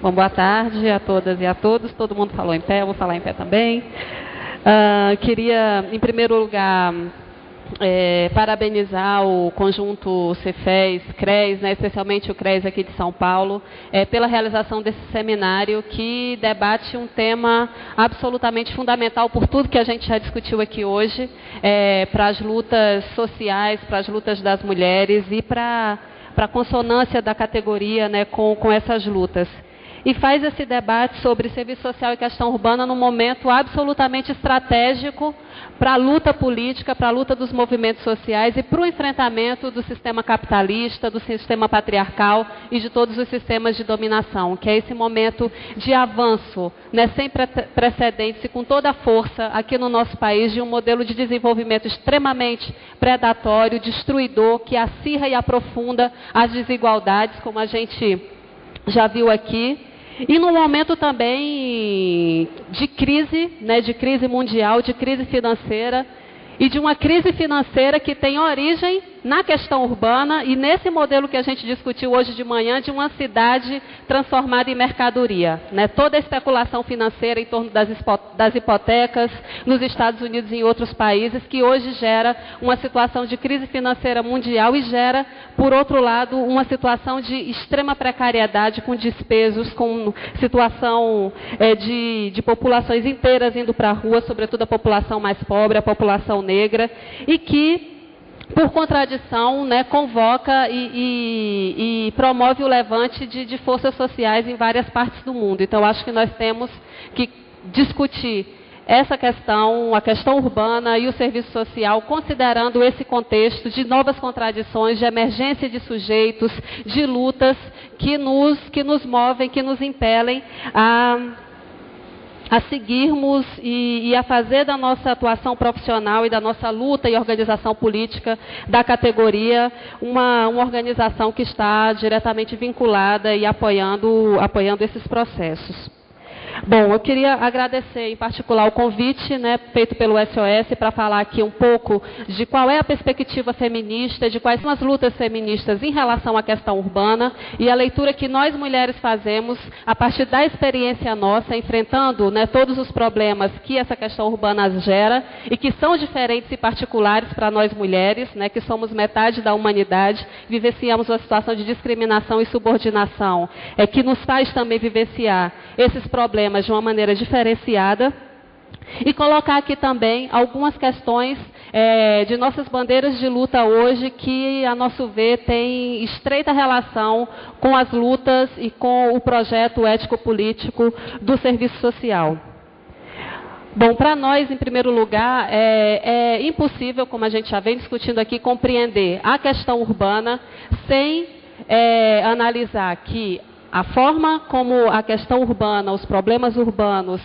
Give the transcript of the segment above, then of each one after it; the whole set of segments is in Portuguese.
Bom, boa tarde a todas e a todos. Todo mundo falou em pé, eu vou falar em pé também. Queria, em primeiro lugar, parabenizar o conjunto Cefes, CRES, né, especialmente o CRES aqui de São Paulo, pela realização desse seminário que debate um tema absolutamente fundamental por tudo que a gente já discutiu aqui hoje, para as lutas sociais, para as lutas das mulheres e para a consonância da categoria, né, com essas lutas. E faz esse debate sobre serviço social e questão urbana num momento absolutamente estratégico para a luta política, para a luta dos movimentos sociais e para o enfrentamento do sistema capitalista, do sistema patriarcal e de todos os sistemas de dominação, que é esse momento de avanço, né, sem precedentes e com toda a força aqui no nosso país de um modelo de desenvolvimento extremamente predatório, destruidor, que acirra e aprofunda as desigualdades, como a gente já viu aqui. E num momento também de crise, né, de crise mundial, de crise financeira, e de uma crise financeira que tem origem na questão urbana e nesse modelo que a gente discutiu hoje de manhã, de uma cidade transformada em mercadoria, né? Toda a especulação financeira em torno das hipotecas nos Estados Unidos e em outros países, que hoje gera uma situação de crise financeira mundial e gera, por outro lado, uma situação de extrema precariedade, com despesos, com situação de populações inteiras indo para a rua, sobretudo a população mais pobre, a população negra, e que, por contradição, né, convoca e promove o levante de forças sociais em várias partes do mundo. Então, acho que nós temos que discutir essa questão, a questão urbana e o serviço social, considerando esse contexto de novas contradições, de emergência de sujeitos, de lutas que nos movem, que nos impelem a seguirmos e a fazer da nossa atuação profissional e da nossa luta e organização política da categoria uma organização que está diretamente vinculada e apoiando esses processos. Bom, eu queria agradecer em particular o convite, né, feito pelo SOS para falar aqui um pouco de qual é a perspectiva feminista, de quais são as lutas feministas em relação à questão urbana e a leitura que nós mulheres fazemos a partir da experiência nossa, enfrentando, né, todos os problemas que essa questão urbana gera e que são diferentes e particulares para nós mulheres, né, que somos metade da humanidade, vivenciamos uma situação de discriminação e subordinação, que nos faz também vivenciar esses problemas de uma maneira diferenciada e colocar aqui também algumas questões de nossas bandeiras de luta hoje que, a nosso ver, tem estreita relação com as lutas e com o projeto ético-político do serviço social. Bom, para nós, em primeiro lugar, é impossível, como a gente já vem discutindo aqui, compreender a questão urbana sem analisar que a forma como a questão urbana, os problemas urbanos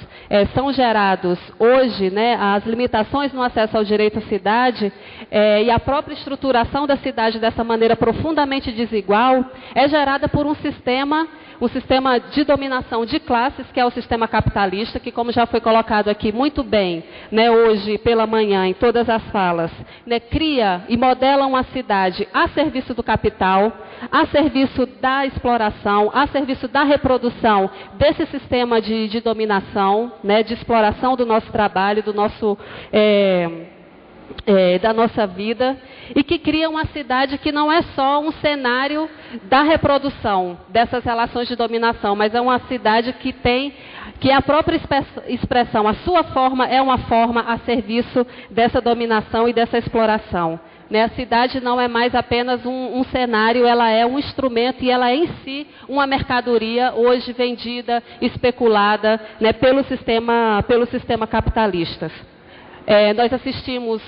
são gerados hoje, né, as limitações no acesso ao direito à cidade e a própria estruturação da cidade dessa maneira profundamente desigual, é gerada por um sistema de dominação de classes, que é o sistema capitalista, que, como já foi colocado aqui muito bem, né, hoje pela manhã, em todas as falas, né, cria e modela uma cidade a serviço do capital, a serviço da exploração, a serviço da reprodução desse sistema de dominação, né, de exploração do nosso trabalho, do nosso da nossa vida, e que cria uma cidade que não é só um cenário da reprodução dessas relações de dominação, mas é uma cidade que é a própria expressão, a sua forma é uma forma a serviço dessa dominação e dessa exploração. A cidade não é mais apenas um cenário, ela é um instrumento e ela é em si uma mercadoria hoje vendida, especulada, né, pelo sistema capitalista. Nós assistimos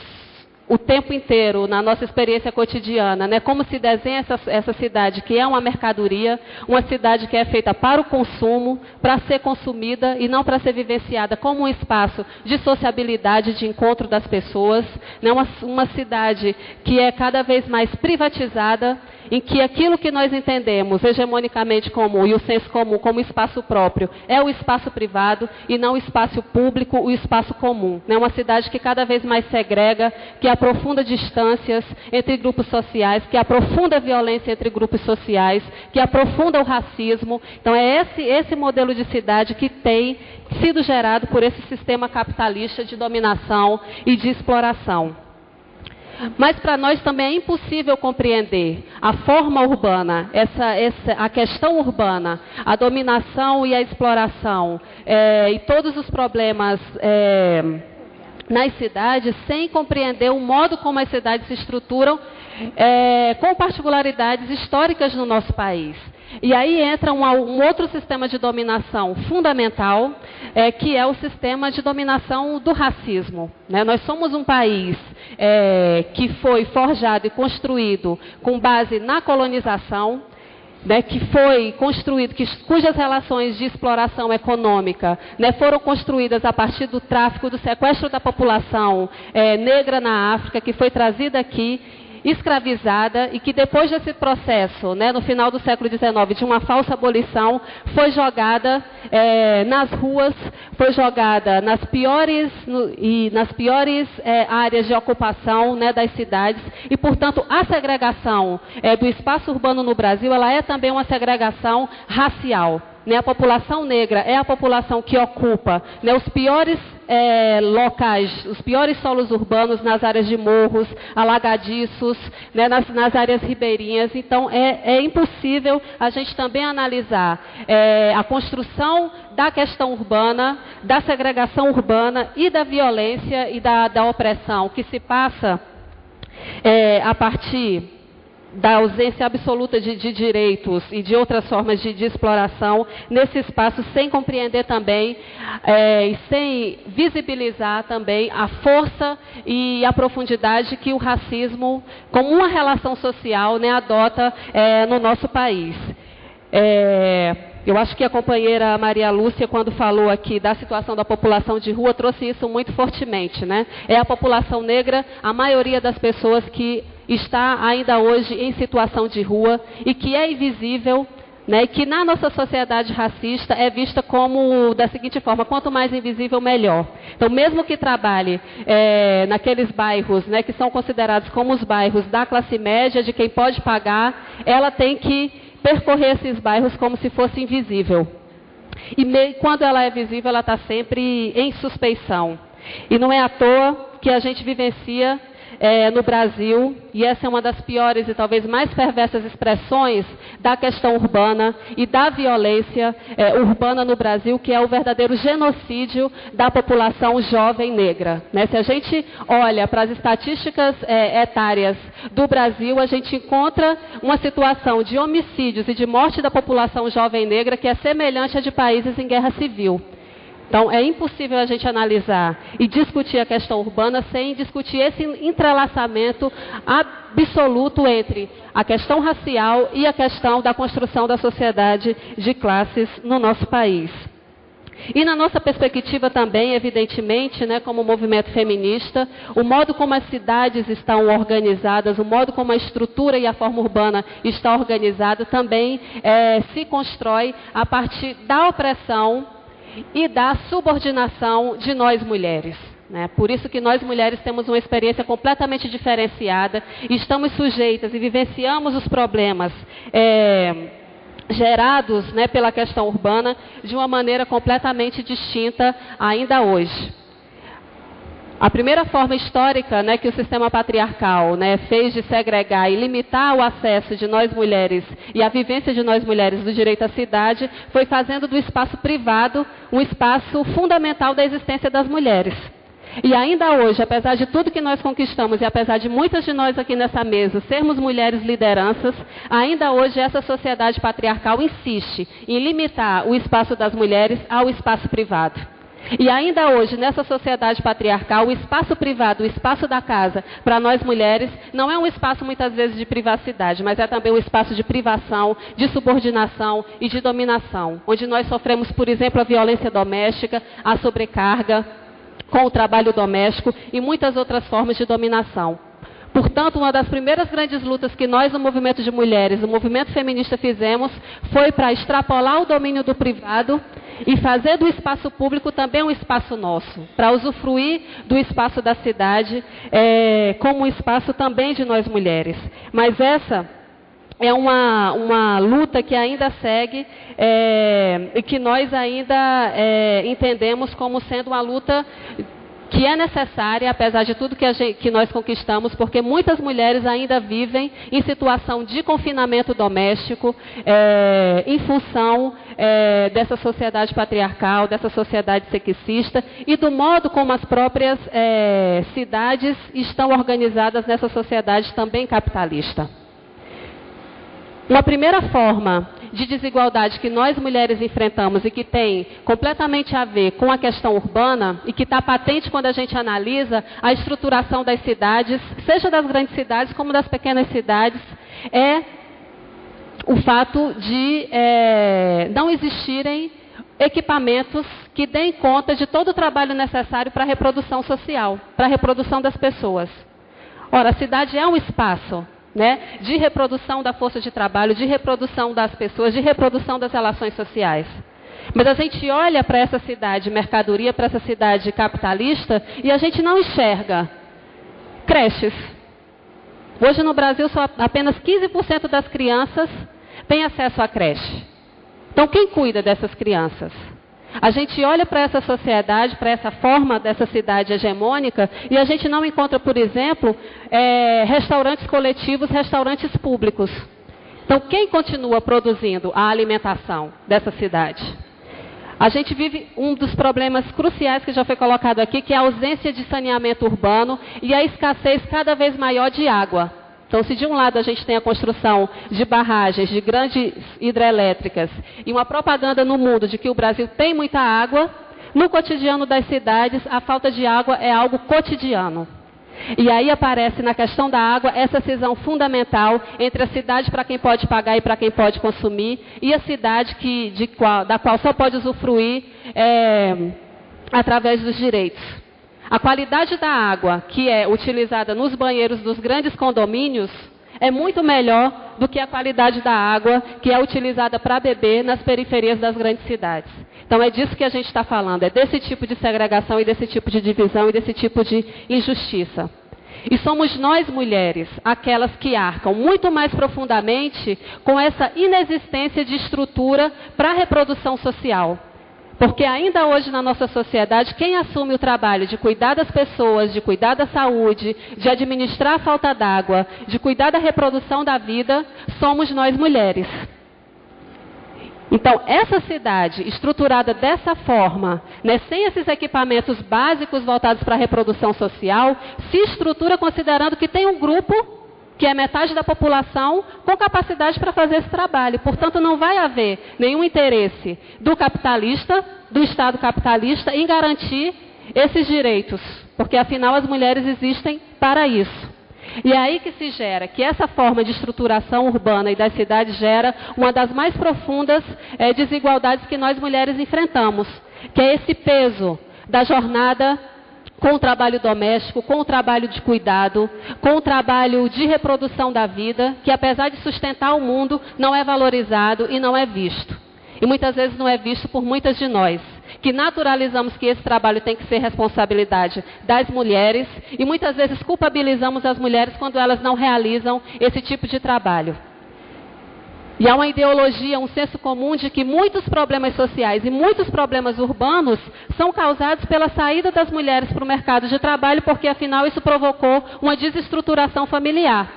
o tempo inteiro, na nossa experiência cotidiana, né, como se desenha essa cidade que é uma mercadoria, uma cidade que é feita para o consumo, para ser consumida e não para ser vivenciada como um espaço de sociabilidade, de encontro das pessoas, né, uma cidade que é cada vez mais privatizada em que aquilo que nós entendemos hegemonicamente comum e o senso comum como espaço próprio é o espaço privado e não o espaço público, o espaço comum. É uma cidade que cada vez mais segrega, que aprofunda distâncias entre grupos sociais, que aprofunda a violência entre grupos sociais, que aprofunda o racismo. Então é esse modelo de cidade que tem sido gerado por esse sistema capitalista de dominação e de exploração. Mas para nós também é impossível compreender a forma urbana, a questão urbana, a dominação e a exploração e todos os problemas nas cidades sem compreender o modo como as cidades se estruturam com particularidades históricas no nosso país. E aí entra um outro sistema de dominação fundamental, que é o sistema de dominação do racismo. Nós somos um país que foi forjado e construído com base na colonização, que foi construído, cujas relações de exploração econômica foram construídas a partir do tráfico, do sequestro da população negra na África, que foi trazida aqui, escravizada, e que depois desse processo, no final do século XIX, de uma falsa abolição, foi jogada nas ruas, foi jogada nas piores áreas de ocupação das cidades, e, portanto, a segregação do espaço urbano no Brasil, ela é também uma segregação racial. A população negra é a população que ocupa os piores locais, os piores solos urbanos nas áreas de morros, alagadiços, nas áreas ribeirinhas. Então, é impossível a gente também analisar a construção da questão urbana, da segregação urbana e da violência e da opressão que se passa a partir da ausência absoluta de direitos e de outras formas de exploração nesse espaço, sem compreender também e sem visibilizar também a força e a profundidade que o racismo, como uma relação social, adota no nosso país. Eu acho que a companheira Maria Lúcia, quando falou aqui da situação da população de rua, trouxe isso muito fortemente. É a população negra, a maioria das pessoas que está ainda hoje em situação de rua e que é invisível, e que na nossa sociedade racista é vista como da seguinte forma: quanto mais invisível, melhor. Então, mesmo que trabalhe naqueles bairros que são considerados como os bairros da classe média, de quem pode pagar, ela tem que percorrer esses bairros como se fosse invisível. E quando ela é visível, ela está sempre em suspeição. E não é à toa que a gente vivencia no Brasil, e essa é uma das piores e talvez mais perversas expressões da questão urbana e da violência urbana no Brasil, que é o verdadeiro genocídio da população jovem negra. Se a gente olha para as estatísticas etárias do Brasil, a gente encontra uma situação de homicídios e de morte da população jovem negra que é semelhante à de países em guerra civil. Então, é impossível a gente analisar e discutir a questão urbana sem discutir esse entrelaçamento absoluto entre a questão racial e a questão da construção da sociedade de classes no nosso país. E na nossa perspectiva também, evidentemente, como movimento feminista, o modo como as cidades estão organizadas, o modo como a estrutura e a forma urbana está organizada também se constrói a partir da opressão e da subordinação de nós mulheres. Por isso que nós mulheres temos uma experiência completamente diferenciada, estamos sujeitas e vivenciamos os problemas gerados pela questão urbana de uma maneira completamente distinta ainda hoje. A primeira forma histórica que o sistema patriarcal fez de segregar e limitar o acesso de nós mulheres e a vivência de nós mulheres do direito à cidade foi fazendo do espaço privado um espaço fundamental da existência das mulheres. E ainda hoje, apesar de tudo que nós conquistamos e apesar de muitas de nós aqui nessa mesa sermos mulheres lideranças, ainda hoje essa sociedade patriarcal insiste em limitar o espaço das mulheres ao espaço privado. E ainda hoje, nessa sociedade patriarcal, o espaço privado, o espaço da casa, para nós mulheres, não é um espaço muitas vezes de privacidade, mas é também um espaço de privação, de subordinação e de dominação, onde nós sofremos, por exemplo, a violência doméstica, a sobrecarga com o trabalho doméstico e muitas outras formas de dominação. Portanto, uma das primeiras grandes lutas que nós, no movimento de mulheres, no movimento feminista, fizemos foi para extrapolar o domínio do privado e fazer do espaço público também um espaço nosso, para usufruir do espaço da cidade como um espaço também de nós mulheres. Mas essa é uma luta que ainda segue e que nós ainda entendemos como sendo uma luta que é necessária, apesar de tudo que nós conquistamos, porque muitas mulheres ainda vivem em situação de confinamento doméstico, em função dessa sociedade patriarcal, dessa sociedade sexista e do modo como as próprias cidades estão organizadas nessa sociedade também capitalista. Uma primeira forma de desigualdade que nós mulheres enfrentamos e que tem completamente a ver com a questão urbana e que está patente quando a gente analisa a estruturação das cidades, seja das grandes cidades como das pequenas cidades, é o fato de não existirem equipamentos que deem conta de todo o trabalho necessário para a reprodução social, para a reprodução das pessoas. Ora, a cidade é um espaço de reprodução da força de trabalho, de reprodução das pessoas, de reprodução das relações sociais. Mas a gente olha para essa cidade mercadoria, para essa cidade capitalista, e a gente não enxerga creches. Hoje no Brasil, só apenas 15% das crianças têm acesso à creche. Então, quem cuida dessas crianças? A gente olha para essa sociedade, para essa forma dessa cidade hegemônica, e a gente não encontra, por exemplo, restaurantes coletivos, restaurantes públicos. Então, quem continua produzindo a alimentação dessa cidade? A gente vive um dos problemas cruciais que já foi colocado aqui, que é a ausência de saneamento urbano e a escassez cada vez maior de água. Então, se de um lado a gente tem a construção de barragens, de grandes hidrelétricas e uma propaganda no mundo de que o Brasil tem muita água, no cotidiano das cidades a falta de água é algo cotidiano. E aí aparece na questão da água essa cisão fundamental entre a cidade para quem pode pagar e para quem pode consumir e a cidade da qual só pode usufruir através dos direitos. A qualidade da água que é utilizada nos banheiros dos grandes condomínios é muito melhor do que a qualidade da água que é utilizada para beber nas periferias das grandes cidades. Então é disso que a gente está falando, é desse tipo de segregação e desse tipo de divisão e desse tipo de injustiça. E somos nós mulheres aquelas que arcam muito mais profundamente com essa inexistência de estrutura para a reprodução social. Porque ainda hoje na nossa sociedade, quem assume o trabalho de cuidar das pessoas, de cuidar da saúde, de administrar a falta d'água, de cuidar da reprodução da vida, somos nós mulheres. Então, essa cidade estruturada dessa forma, sem esses equipamentos básicos voltados para a reprodução social, se estrutura considerando que tem um grupo que é metade da população, com capacidade para fazer esse trabalho. Portanto, não vai haver nenhum interesse do capitalista, do Estado capitalista, em garantir esses direitos, porque afinal as mulheres existem para isso. E é aí que se gera, que essa forma de estruturação urbana e das cidades gera uma das mais profundas desigualdades que nós mulheres enfrentamos, que é esse peso da jornada com o trabalho doméstico, com o trabalho de cuidado, com o trabalho de reprodução da vida, que apesar de sustentar o mundo, não é valorizado e não é visto. E muitas vezes não é visto por muitas de nós, que naturalizamos que esse trabalho tem que ser responsabilidade das mulheres e muitas vezes culpabilizamos as mulheres quando elas não realizam esse tipo de trabalho. E há uma ideologia, um senso comum de que muitos problemas sociais e muitos problemas urbanos são causados pela saída das mulheres para o mercado de trabalho, porque afinal isso provocou uma desestruturação familiar.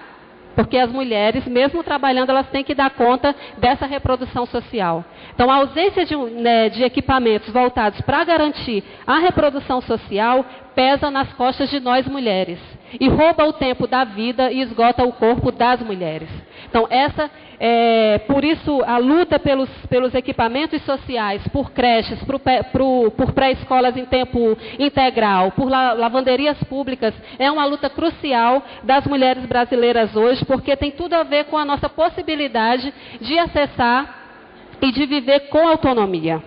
Porque as mulheres, mesmo trabalhando, elas têm que dar conta dessa reprodução social. Então, a ausência de equipamentos voltados para garantir a reprodução social pesa nas costas de nós mulheres. E rouba o tempo da vida e esgota o corpo das mulheres. Então, por isso, a luta pelos equipamentos sociais, por creches, por pré-escolas em tempo integral, por lavanderias públicas, é uma luta crucial das mulheres brasileiras hoje, porque tem tudo a ver com a nossa possibilidade de acessar e de viver com autonomia.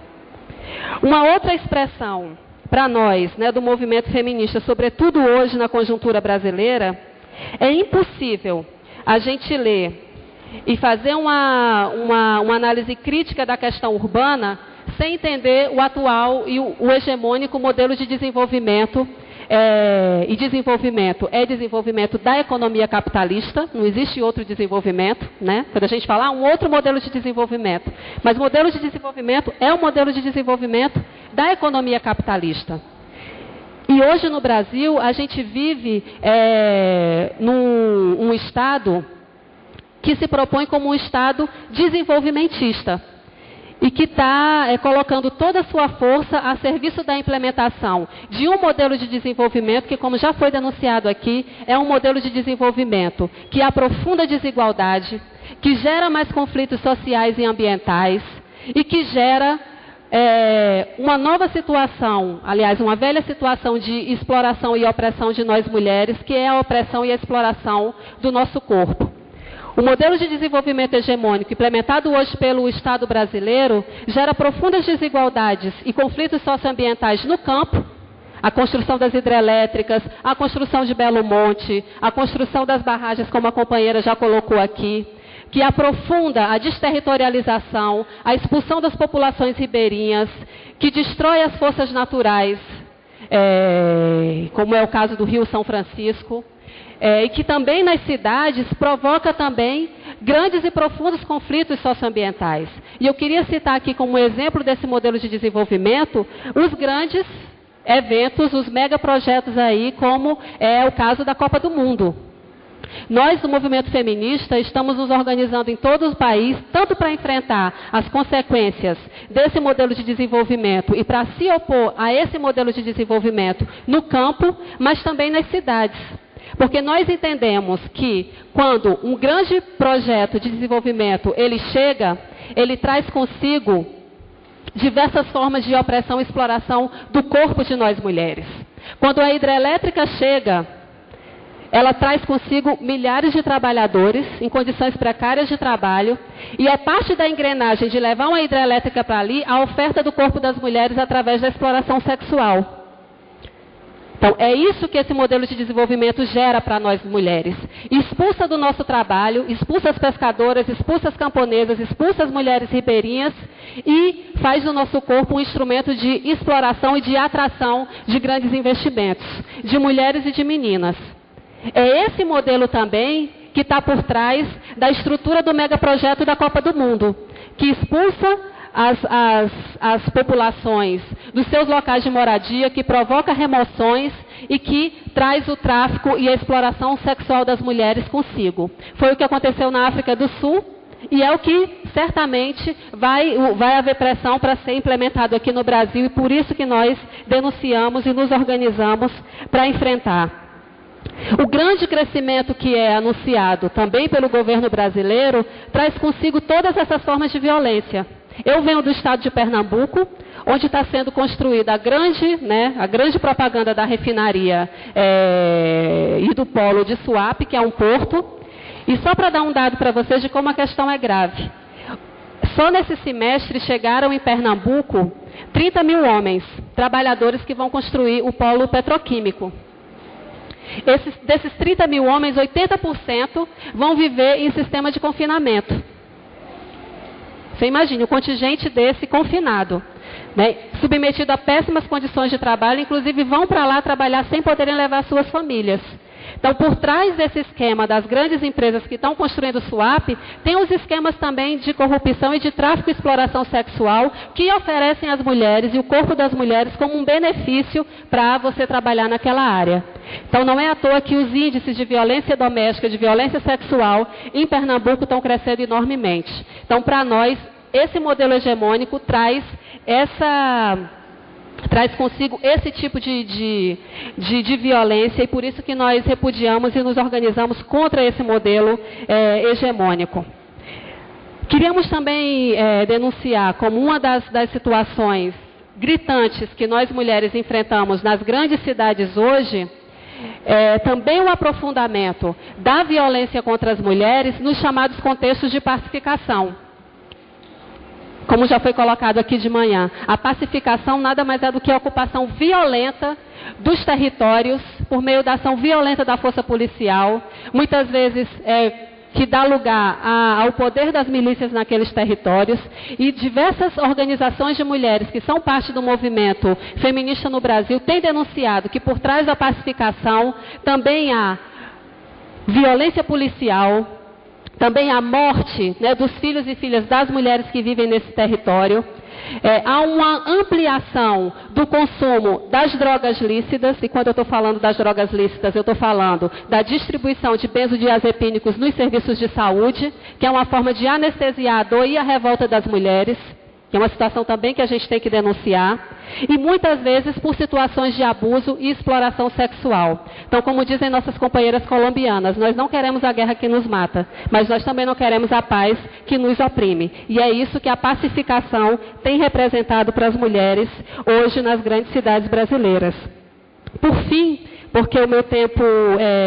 Uma outra expressão para nós, do movimento feminista, sobretudo hoje na conjuntura brasileira, É impossível a gente ler e fazer uma análise crítica da questão urbana sem entender o atual e o hegemônico modelo de desenvolvimento. E desenvolvimento é desenvolvimento da economia capitalista, não existe outro desenvolvimento, né? Quando a gente fala um outro modelo de desenvolvimento, mas o modelo de desenvolvimento é o modelo de desenvolvimento da economia capitalista. E hoje no Brasil a gente vive num estado que se propõe como um estado desenvolvimentista e que está colocando toda a sua força a serviço da implementação de um modelo de desenvolvimento que, como já foi denunciado aqui, é um modelo de desenvolvimento que aprofunda a desigualdade, que gera mais conflitos sociais e ambientais e que gera uma nova situação, aliás, uma velha situação de exploração e opressão de nós mulheres, que é a opressão e a exploração do nosso corpo. O modelo de desenvolvimento hegemônico implementado hoje pelo Estado brasileiro gera profundas desigualdades e conflitos socioambientais no campo, a construção das hidrelétricas, a construção de Belo Monte, a construção das barragens, como a companheira já colocou aqui, que aprofunda a desterritorialização, a expulsão das populações ribeirinhas, que destrói as forças naturais, como é o caso do Rio São Francisco, e que também nas cidades provoca também grandes e profundos conflitos socioambientais. E eu queria citar aqui como exemplo desse modelo de desenvolvimento os grandes eventos, os megaprojetos aí, como é o caso da Copa do Mundo. Nós, do movimento feminista, estamos nos organizando em todo o país, tanto para enfrentar as consequências desse modelo de desenvolvimento e para se opor a esse modelo de desenvolvimento no campo, mas também nas cidades. Porque nós entendemos que quando um grande projeto de desenvolvimento ele chega, ele traz consigo diversas formas de opressão e exploração do corpo de nós mulheres. Quando a hidrelétrica chega, ela traz consigo milhares de trabalhadores em condições precárias de trabalho e é parte da engrenagem de levar uma hidrelétrica para ali a oferta do corpo das mulheres através da exploração sexual. Então, é isso que esse modelo de desenvolvimento gera para nós mulheres. Expulsa do nosso trabalho, expulsa as pescadoras, expulsa as camponesas, expulsa as mulheres ribeirinhas e faz do nosso corpo um instrumento de exploração e de atração de grandes investimentos, de mulheres e de meninas. É esse modelo também que está por trás da estrutura do megaprojeto da Copa do Mundo, que expulsa as populações dos seus locais de moradia, que provoca remoções e que traz o tráfico e a exploração sexual das mulheres consigo. Foi o que aconteceu na África do Sul e é o que certamente vai haver pressão para ser implementado aqui no Brasil e por isso que nós denunciamos e nos organizamos para enfrentar. O grande crescimento que é anunciado também pelo governo brasileiro traz consigo todas essas formas de violência. Eu venho do estado de Pernambuco, onde está sendo construída a grande propaganda da refinaria e do polo de Suape, que é um porto. E só para dar um dado para vocês de como a questão é grave. Só nesse semestre chegaram em Pernambuco 30 mil homens, trabalhadores que vão construir o polo petroquímico. Desses 30 mil homens, 80% vão viver em sistema de confinamento. Você imagine, um contingente desse confinado, né, submetido a péssimas condições de trabalho, inclusive vão para lá trabalhar sem poderem levar suas famílias. Então, por trás desse esquema das grandes empresas que estão construindo o SUAP, tem os esquemas também de corrupção e de tráfico e exploração sexual que oferecem às mulheres e o corpo das mulheres como um benefício para você trabalhar naquela área. Então, não é à toa que os índices de violência doméstica, de violência sexual em Pernambuco estão crescendo enormemente. Então, para nós, esse modelo hegemônico traz consigo esse tipo de violência e por isso que nós repudiamos e nos organizamos contra esse modelo hegemônico. Queríamos também denunciar como uma das situações gritantes que nós mulheres enfrentamos nas grandes cidades hoje, também o aprofundamento da violência contra as mulheres nos chamados contextos de pacificação. como já foi colocado aqui de manhã, a pacificação nada mais é do que a ocupação violenta dos territórios por meio da ação violenta da força policial, muitas vezes que dá lugar ao poder das milícias naqueles territórios, e diversas organizações de mulheres que são parte do movimento feminista no Brasil têm denunciado que por trás da pacificação também há violência policial, também a morte, né, dos filhos e filhas das mulheres que vivem nesse território. Há uma ampliação do consumo das drogas lícitas, e quando eu estou falando das drogas lícitas, eu estou falando da distribuição de benzodiazepínicos nos serviços de saúde, que é uma forma de anestesiar a dor e a revolta das mulheres, que é uma situação também que a gente tem que denunciar, e muitas vezes por situações de abuso e exploração sexual. Então, como dizem nossas companheiras colombianas, nós não queremos a guerra que nos mata, mas nós também não queremos a paz que nos oprime. E é isso que a pacificação tem representado para as mulheres hoje nas grandes cidades brasileiras. Por fim, porque o meu tempo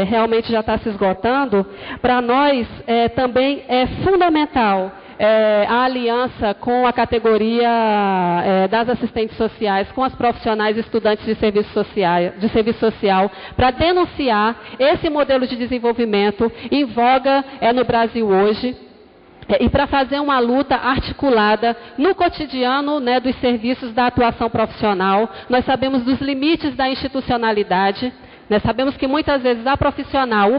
realmente já está se esgotando, para nós também é fundamental a aliança com a categoria das assistentes sociais, com as profissionais estudantes de serviço social, para denunciar esse modelo de desenvolvimento em voga no Brasil hoje, e para fazer uma luta articulada no cotidiano, né, dos serviços da atuação profissional. Nós sabemos dos limites da institucionalidade. Nós sabemos que muitas vezes o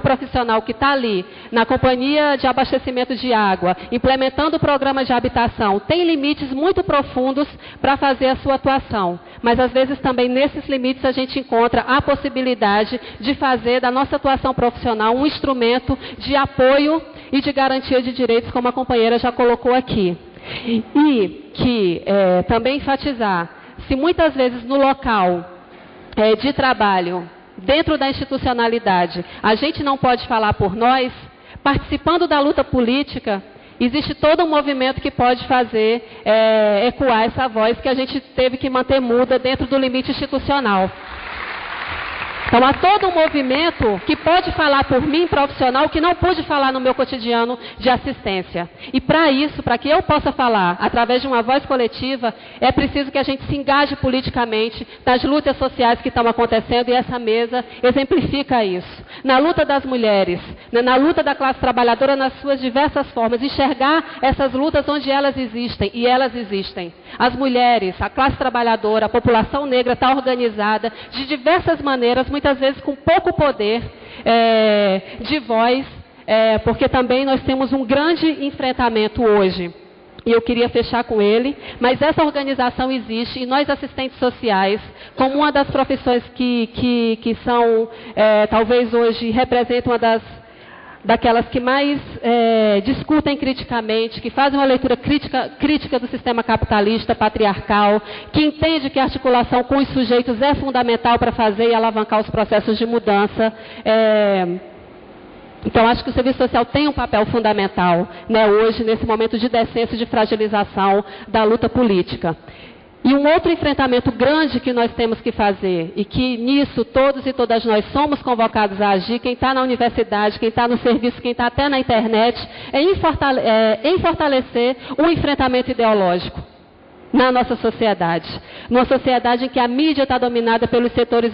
profissional que está ali na companhia de abastecimento de água, implementando programas de habitação, tem limites muito profundos para fazer a sua atuação. Mas às vezes também nesses limites a gente encontra a possibilidade de fazer da nossa atuação profissional um instrumento de apoio e de garantia de direitos, como a companheira já colocou aqui. E que também enfatizar, se muitas vezes no local de trabalho, dentro da institucionalidade, a gente não pode falar por nós, participando da luta política, existe todo um movimento que pode fazer ecoar essa voz que a gente teve que manter muda dentro do limite institucional. Então, há todo um movimento que pode falar por mim, profissional, que não pude falar no meu cotidiano de assistência. E para isso, para que eu possa falar através de uma voz coletiva, é preciso que a gente se engaje politicamente nas lutas sociais que estão acontecendo, e essa mesa exemplifica isso. Na luta das mulheres, na luta da classe trabalhadora nas suas diversas formas, enxergar essas lutas onde elas existem, e elas existem. As mulheres, a classe trabalhadora, a população negra está organizada de diversas maneiras, muitas vezes com pouco poder de voz, porque também nós temos um grande enfrentamento hoje. E eu queria fechar com ele, mas essa organização existe, e nós assistentes sociais, como uma das profissões que são, talvez hoje, representam uma daquelas que mais discutem criticamente, que fazem uma leitura crítica do sistema capitalista, patriarcal, que entende que a articulação com os sujeitos é fundamental para fazer e alavancar os processos de mudança. Então, acho que o serviço social tem um papel fundamental, né, hoje, nesse momento de decência e de fragilização da luta política. E um outro enfrentamento grande que nós temos que fazer, e que nisso todos e todas nós somos convocados a agir, quem está na universidade, quem está no serviço, quem está até na internet, em fortalecer o enfrentamento ideológico na nossa sociedade. Numa sociedade em que a mídia está dominada pelos setores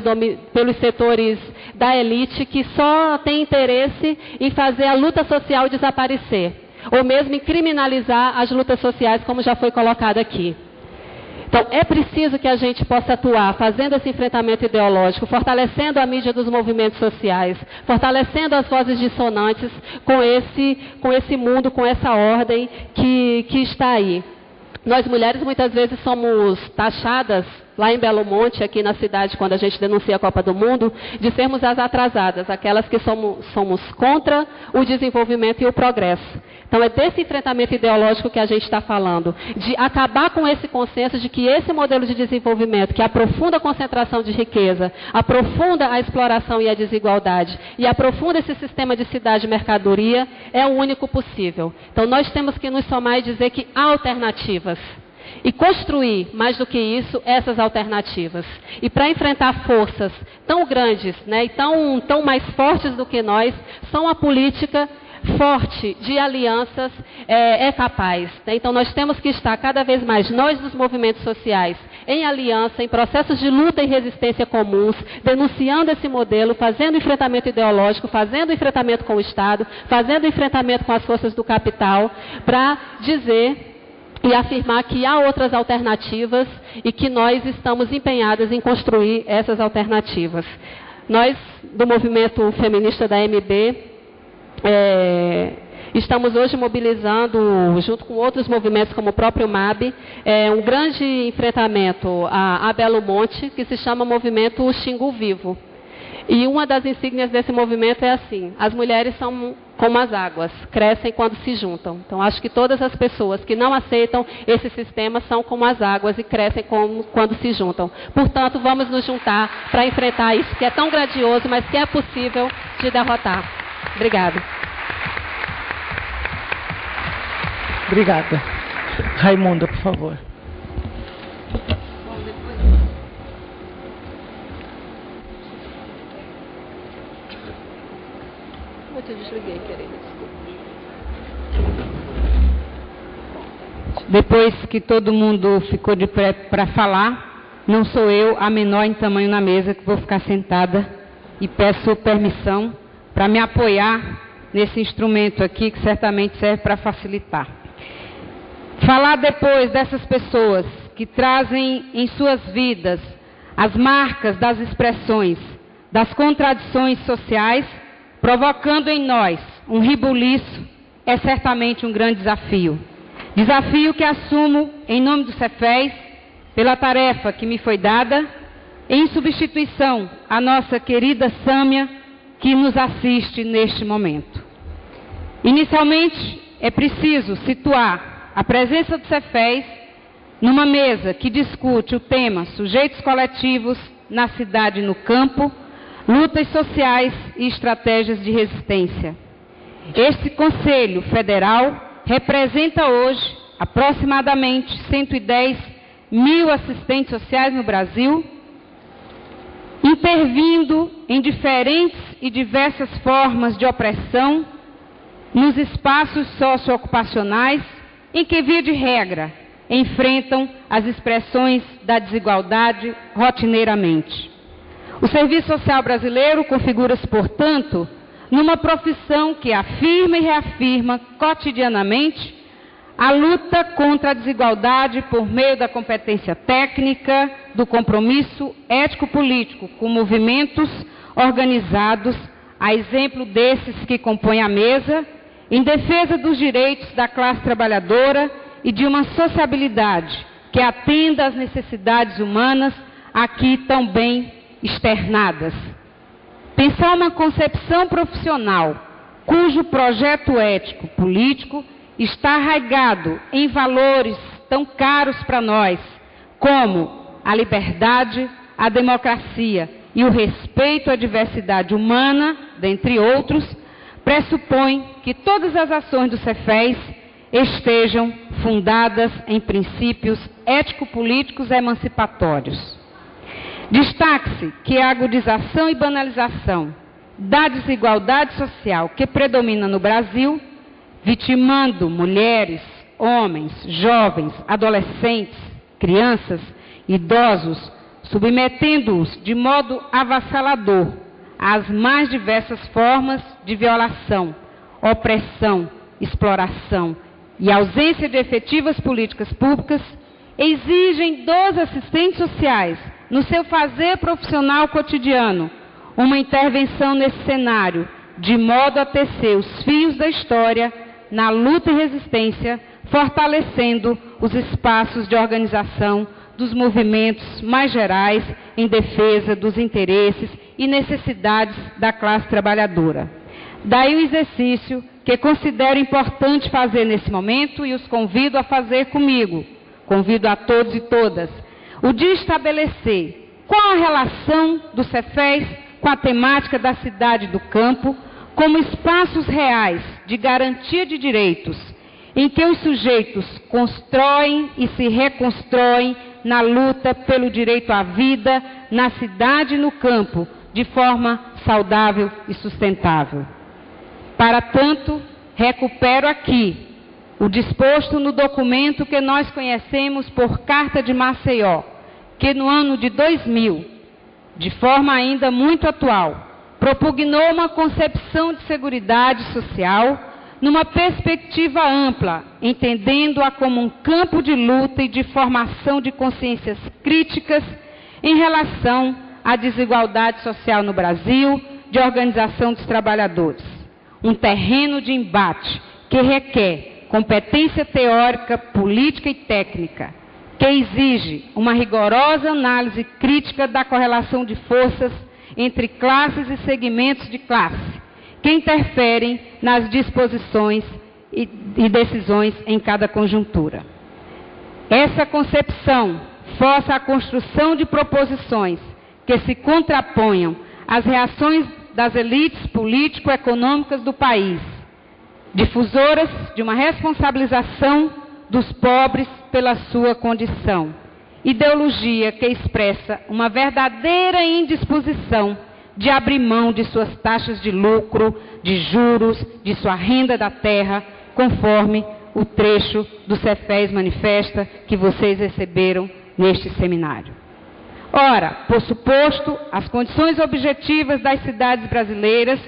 da elite, que só tem interesse em fazer a luta social desaparecer, ou mesmo em criminalizar as lutas sociais, como já foi colocado aqui. Então, é preciso que a gente possa atuar fazendo esse enfrentamento ideológico, fortalecendo a mídia dos movimentos sociais, fortalecendo as vozes dissonantes com esse mundo, com essa ordem que está aí. Nós mulheres muitas vezes somos taxadas, lá em Belo Monte, aqui na cidade, quando a gente denuncia a Copa do Mundo, de sermos as atrasadas, aquelas que somos contra o desenvolvimento e o progresso. Então, é desse enfrentamento ideológico que a gente está falando, de acabar com esse consenso de que esse modelo de desenvolvimento, que aprofunda a concentração de riqueza, aprofunda a exploração e a desigualdade, e aprofunda esse sistema de cidade e mercadoria, é o único possível. Então, nós temos que nos somar e dizer que há alternativas. E construir, mais do que isso, essas alternativas. E para enfrentar forças tão grandes, né, e tão mais fortes do que nós, são a política, forte de alianças é capaz, né? Então nós temos que estar cada vez mais, nós dos movimentos sociais, em aliança, em processos de luta e resistência comuns, denunciando esse modelo, fazendo enfrentamento ideológico, fazendo enfrentamento com o Estado, fazendo enfrentamento com as forças do capital, para dizer e afirmar que há outras alternativas e que nós estamos empenhadas em construir essas alternativas. Nós, do movimento feminista da MB, estamos hoje mobilizando, junto com outros movimentos como o próprio MAB, um grande enfrentamento a Belo Monte, que se chama Movimento Xingu Vivo. E uma das insígnias desse movimento é assim: as mulheres são como as águas, crescem quando se juntam. Então, acho que todas as pessoas que não aceitam esse sistema são como as águas e crescem quando se juntam. Portanto, vamos nos juntar para enfrentar isso que é tão grandioso, mas que é possível de derrotar. Obrigada. Obrigada. Raimunda, por favor. Eu te desliguei, querida, desculpa. Depois que todo mundo ficou de pé para falar, não sou eu a menor em tamanho na mesa que vou ficar sentada, e peço permissão para me apoiar nesse instrumento aqui, que certamente serve para facilitar. Falar depois dessas pessoas que trazem em suas vidas as marcas das expressões, das contradições sociais, provocando em nós um rebuliço, é certamente um grande desafio. Desafio que assumo em nome do Cefés, pela tarefa que me foi dada, em substituição à nossa querida Sâmia, que nos assiste neste momento. Inicialmente, é preciso situar a presença do Cefés numa mesa que discute o tema sujeitos coletivos na cidade e no campo, lutas sociais e estratégias de resistência. Este Conselho Federal representa hoje aproximadamente 110 mil assistentes sociais no Brasil, intervindo em diferentes e diversas formas de opressão nos espaços socioocupacionais em que, via de regra, enfrentam as expressões da desigualdade rotineiramente. O Serviço Social Brasileiro configura-se, portanto, numa profissão que afirma e reafirma cotidianamente a luta contra a desigualdade por meio da competência técnica, do compromisso ético-político com movimentos organizados, a exemplo desses que compõem a mesa, em defesa dos direitos da classe trabalhadora e de uma sociabilidade que atenda às necessidades humanas aqui tão bem externadas. Pensar uma concepção profissional cujo projeto ético-político está arraigado em valores tão caros para nós, como a liberdade, a democracia e o respeito à diversidade humana, dentre outros, pressupõe que todas as ações do Cefés estejam fundadas em princípios ético-políticos emancipatórios. Destaque-se que a agudização e banalização da desigualdade social que predomina no Brasil, vitimando mulheres, homens, jovens, adolescentes, crianças, idosos, submetendo-os de modo avassalador às mais diversas formas de violação, opressão, exploração e ausência de efetivas políticas públicas, exigem dos assistentes sociais, no seu fazer profissional cotidiano, uma intervenção nesse cenário, de modo a tecer os fios da história na luta e resistência, fortalecendo os espaços de organização dos movimentos mais gerais em defesa dos interesses e necessidades da classe trabalhadora. Daí o exercício que considero importante fazer nesse momento e os convido a fazer comigo, convido a todos e todas, o de estabelecer qual a relação do Cefés com a temática da cidade e do campo, como espaços reais de garantia de direitos, em que os sujeitos constroem e se reconstroem na luta pelo direito à vida, na cidade e no campo, de forma saudável e sustentável. Para tanto, recupero aqui o disposto no documento que nós conhecemos por Carta de Maceió, que no ano de 2000, de forma ainda muito atual, propugnou uma concepção de seguridade social numa perspectiva ampla, entendendo-a como um campo de luta e de formação de consciências críticas em relação à desigualdade social no Brasil, de organização dos trabalhadores. Um terreno de embate que requer competência teórica, política e técnica, que exige uma rigorosa análise crítica da correlação de forças entre classes e segmentos de classe, que interferem nas disposições e decisões em cada conjuntura. Essa concepção força a construção de proposições que se contraponham às reações das elites político-econômicas do país, difusoras de uma responsabilização dos pobres pela sua condição, ideologia que expressa uma verdadeira indisposição de abrir mão de suas taxas de lucro, de juros, de sua renda da terra, conforme o trecho do Cefés manifesta que vocês receberam neste seminário. Ora, por suposto, as condições objetivas das cidades brasileiras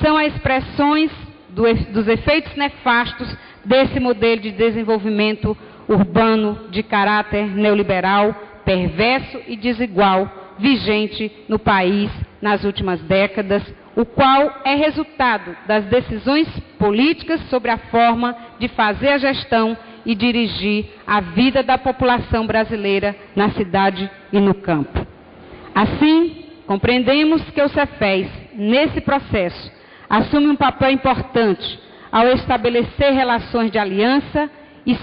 são as expressões dos efeitos nefastos desse modelo de desenvolvimento urbano de caráter neoliberal, perverso e desigual, vigente no país nas últimas décadas, o qual é resultado das decisões políticas sobre a forma de fazer a gestão e dirigir a vida da população brasileira na cidade e no campo. Assim, compreendemos que o Cefés, nesse processo, assume um papel importante ao estabelecer relações de aliança e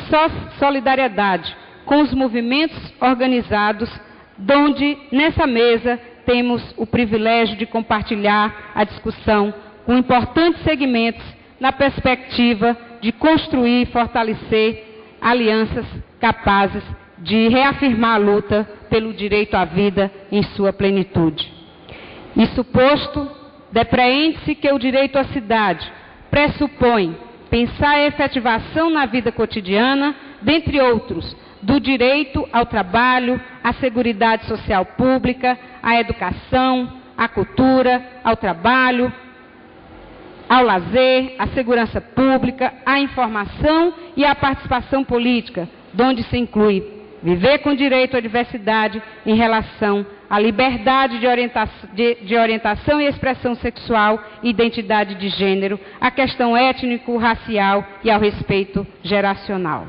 solidariedade com os movimentos organizados, donde, nessa mesa, temos o privilégio de compartilhar a discussão com importantes segmentos na perspectiva de construir e fortalecer alianças capazes de reafirmar a luta pelo direito à vida em sua plenitude. Isso posto, depreende-se que o direito à cidade pressupõe pensar a efetivação na vida cotidiana, dentre outros, do direito ao trabalho, à seguridade social pública, à educação, à cultura, ao trabalho, ao lazer, à segurança pública, à informação e à participação política, onde se inclui viver com direito à diversidade em relação à liberdade de orientação e expressão sexual e identidade de gênero, à questão étnico-racial e ao respeito geracional.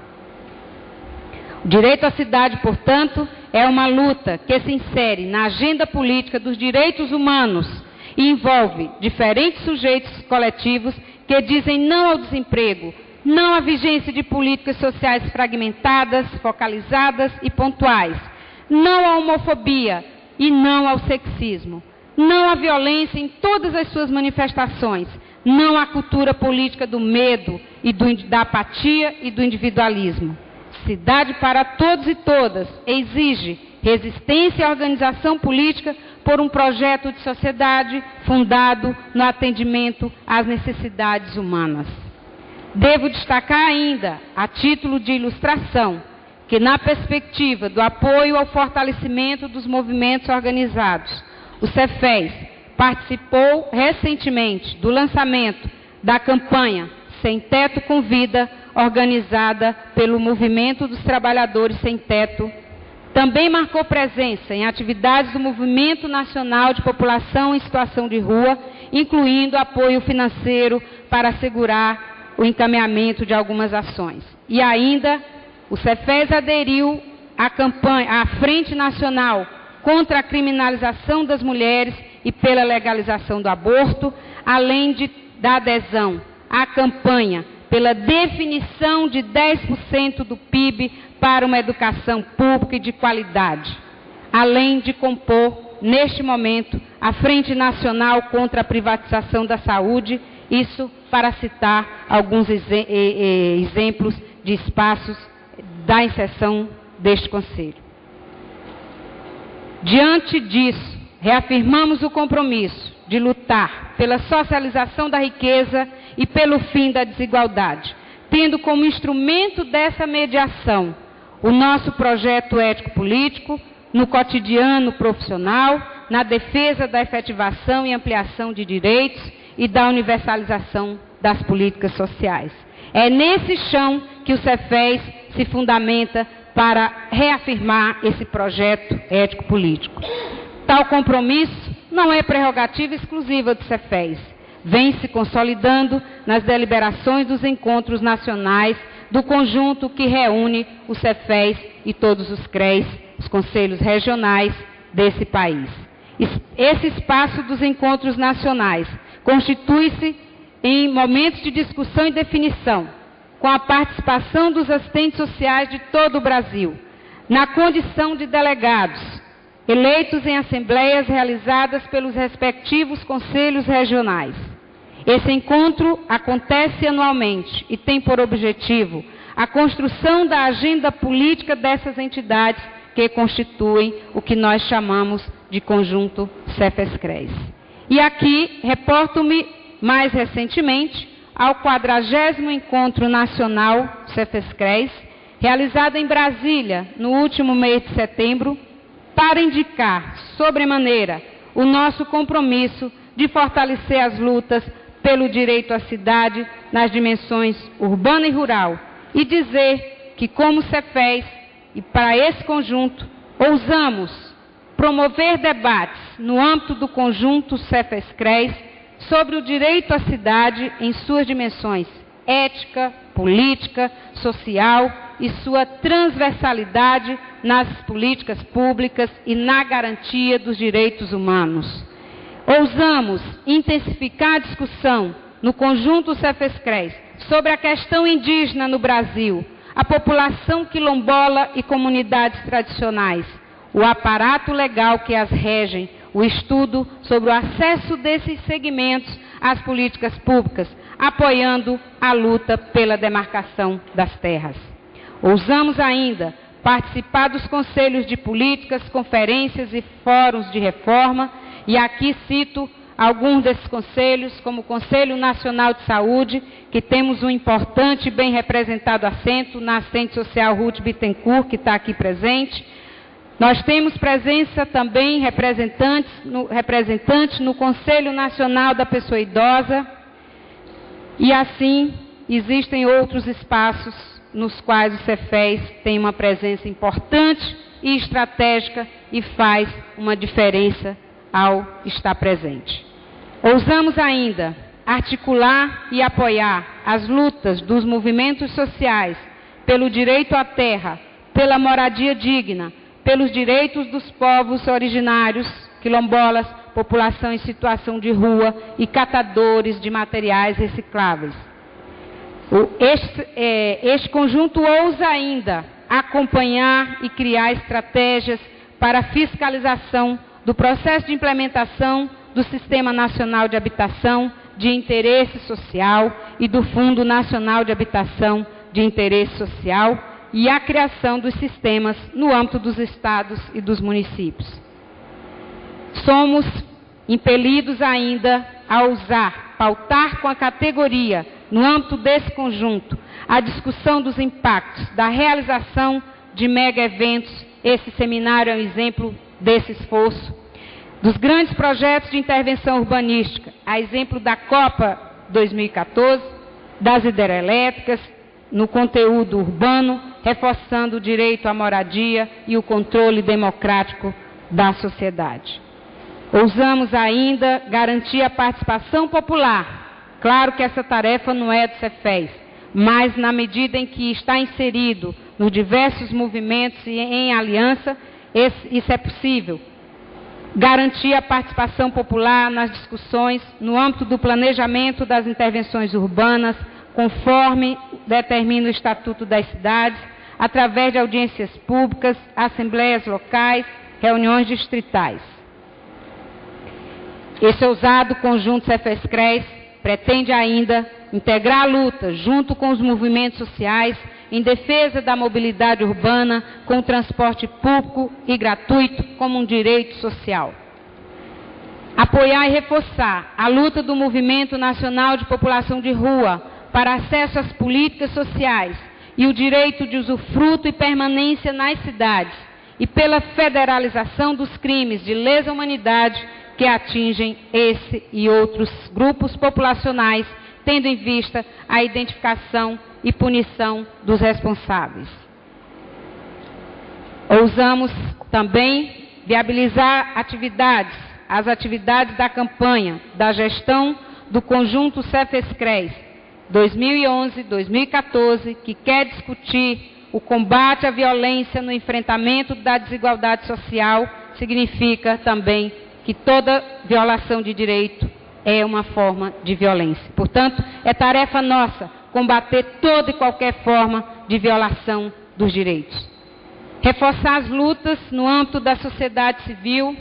O direito à cidade, portanto, é uma luta que se insere na agenda política dos direitos humanos e envolve diferentes sujeitos coletivos que dizem não ao desemprego, não à vigência de políticas sociais fragmentadas, focalizadas e pontuais, não à homofobia e não ao sexismo, não à violência em todas as suas manifestações, não à cultura política do medo e da apatia e do individualismo. Cidade para todos e todas exige resistência à organização política por um projeto de sociedade fundado no atendimento às necessidades humanas. Devo destacar ainda, a título de ilustração, que na perspectiva do apoio ao fortalecimento dos movimentos organizados, o Cefés participou recentemente do lançamento da campanha Sem Teto com Vida, organizada pelo Movimento dos Trabalhadores Sem Teto. Também marcou presença em atividades do Movimento Nacional de População em Situação de Rua, incluindo apoio financeiro para assegurar o encaminhamento de algumas ações. E ainda, o Cefés aderiu à Frente Nacional contra a Criminalização das Mulheres e pela legalização do aborto, além da adesão à campanha pela definição de 10% do PIB para uma educação pública e de qualidade, além de compor, neste momento, a Frente Nacional contra a Privatização da Saúde, isso para citar alguns exemplos de espaços da inserção deste Conselho. Diante disso, reafirmamos o compromisso de lutar pela socialização da riqueza e pelo fim da desigualdade, tendo como instrumento dessa mediação o nosso projeto ético-político no cotidiano profissional, na defesa da efetivação e ampliação de direitos e da universalização das políticas sociais. É nesse chão que o Cefes se fundamenta para reafirmar esse projeto ético-político. Tal compromisso não é prerrogativa exclusiva do Cefes. Vem se consolidando nas deliberações dos encontros nacionais do conjunto que reúne o Cefes e todos os CREs, os conselhos regionais desse país. Esse espaço dos encontros nacionais constitui-se em momentos de discussão e definição, com a participação dos assistentes sociais de todo o Brasil, na condição de delegados, eleitos em assembleias realizadas pelos respectivos conselhos regionais. Esse encontro acontece anualmente e tem por objetivo a construção da agenda política dessas entidades que constituem o que nós chamamos de conjunto Cefes-CREs. E aqui reporto-me mais recentemente ao 40º Encontro Nacional Cefes-CREs, realizado em Brasília no último mês de setembro, para indicar, sobremaneira, o nosso compromisso de fortalecer as lutas pelo direito à cidade nas dimensões urbana e rural, e dizer que, como Cefes, e para esse conjunto, ousamos promover debates no âmbito do conjunto Cefes-CREs sobre o direito à cidade em suas dimensões ética, política, social e sua transversalidade nas políticas públicas e na garantia dos direitos humanos. Ousamos intensificar a discussão no conjunto Cefes-CREs sobre a questão indígena no Brasil, a população quilombola e comunidades tradicionais, o aparato legal que as regem, o estudo sobre o acesso desses segmentos às políticas públicas, apoiando a luta pela demarcação das terras. Ousamos ainda participar dos conselhos de políticas, conferências e fóruns de reforma, e aqui cito alguns desses conselhos, como o Conselho Nacional de Saúde, que temos um importante e bem representado assento na assistente social Ruth Bittencourt, que está aqui presente. Nós temos presença também representantes no Conselho Nacional da Pessoa Idosa, e assim existem outros espaços nos quais o Cefes tem uma presença importante e estratégica e faz uma diferença ao estar presente. Ousamos ainda articular e apoiar as lutas dos movimentos sociais pelo direito à terra, pela moradia digna, pelos direitos dos povos originários, quilombolas, população em situação de rua e catadores de materiais recicláveis. Este conjunto ousa ainda acompanhar e criar estratégias para a fiscalização do processo de implementação do Sistema Nacional de Habitação de Interesse Social e do Fundo Nacional de Habitação de Interesse Social e a criação dos sistemas no âmbito dos estados e dos municípios. Somos impelidos ainda a ousar pautar com a categoria, no âmbito desse conjunto, a discussão dos impactos da realização de mega-eventos. Esse seminário é um exemplo desse esforço. Dos grandes projetos de intervenção urbanística, a exemplo da Copa 2014, das hidrelétricas, no conteúdo urbano, reforçando o direito à moradia e o controle democrático da sociedade. Ousamos ainda garantir a participação popular. Claro que essa tarefa não é do Cefes, mas na medida em que está inserido nos diversos movimentos e em aliança, isso é possível. Garantir a participação popular nas discussões no âmbito do planejamento das intervenções urbanas, conforme determina o Estatuto das Cidades, através de audiências públicas, assembleias locais, reuniões distritais. Esse ousado conjunto Cefes-CREs pretende ainda integrar a luta, junto com os movimentos sociais, em defesa da mobilidade urbana, com o transporte público e gratuito como um direito social. apoiar e reforçar a luta do Movimento Nacional de População de Rua para acesso às políticas sociais e o direito de usufruto e permanência nas cidades, e pela federalização dos crimes de lesa humanidade que atingem esse e outros grupos populacionais, tendo em vista a identificação e punição dos responsáveis. Ousamos também viabilizar as atividades da campanha da gestão do conjunto Cefes-CREs 2011-2014, que quer discutir o combate à violência no enfrentamento da desigualdade social. Significa também que toda violação de direito é uma forma de violência. Portanto, é tarefa nossa combater toda e qualquer forma de violação dos direitos. Reforçar as lutas no âmbito da sociedade civil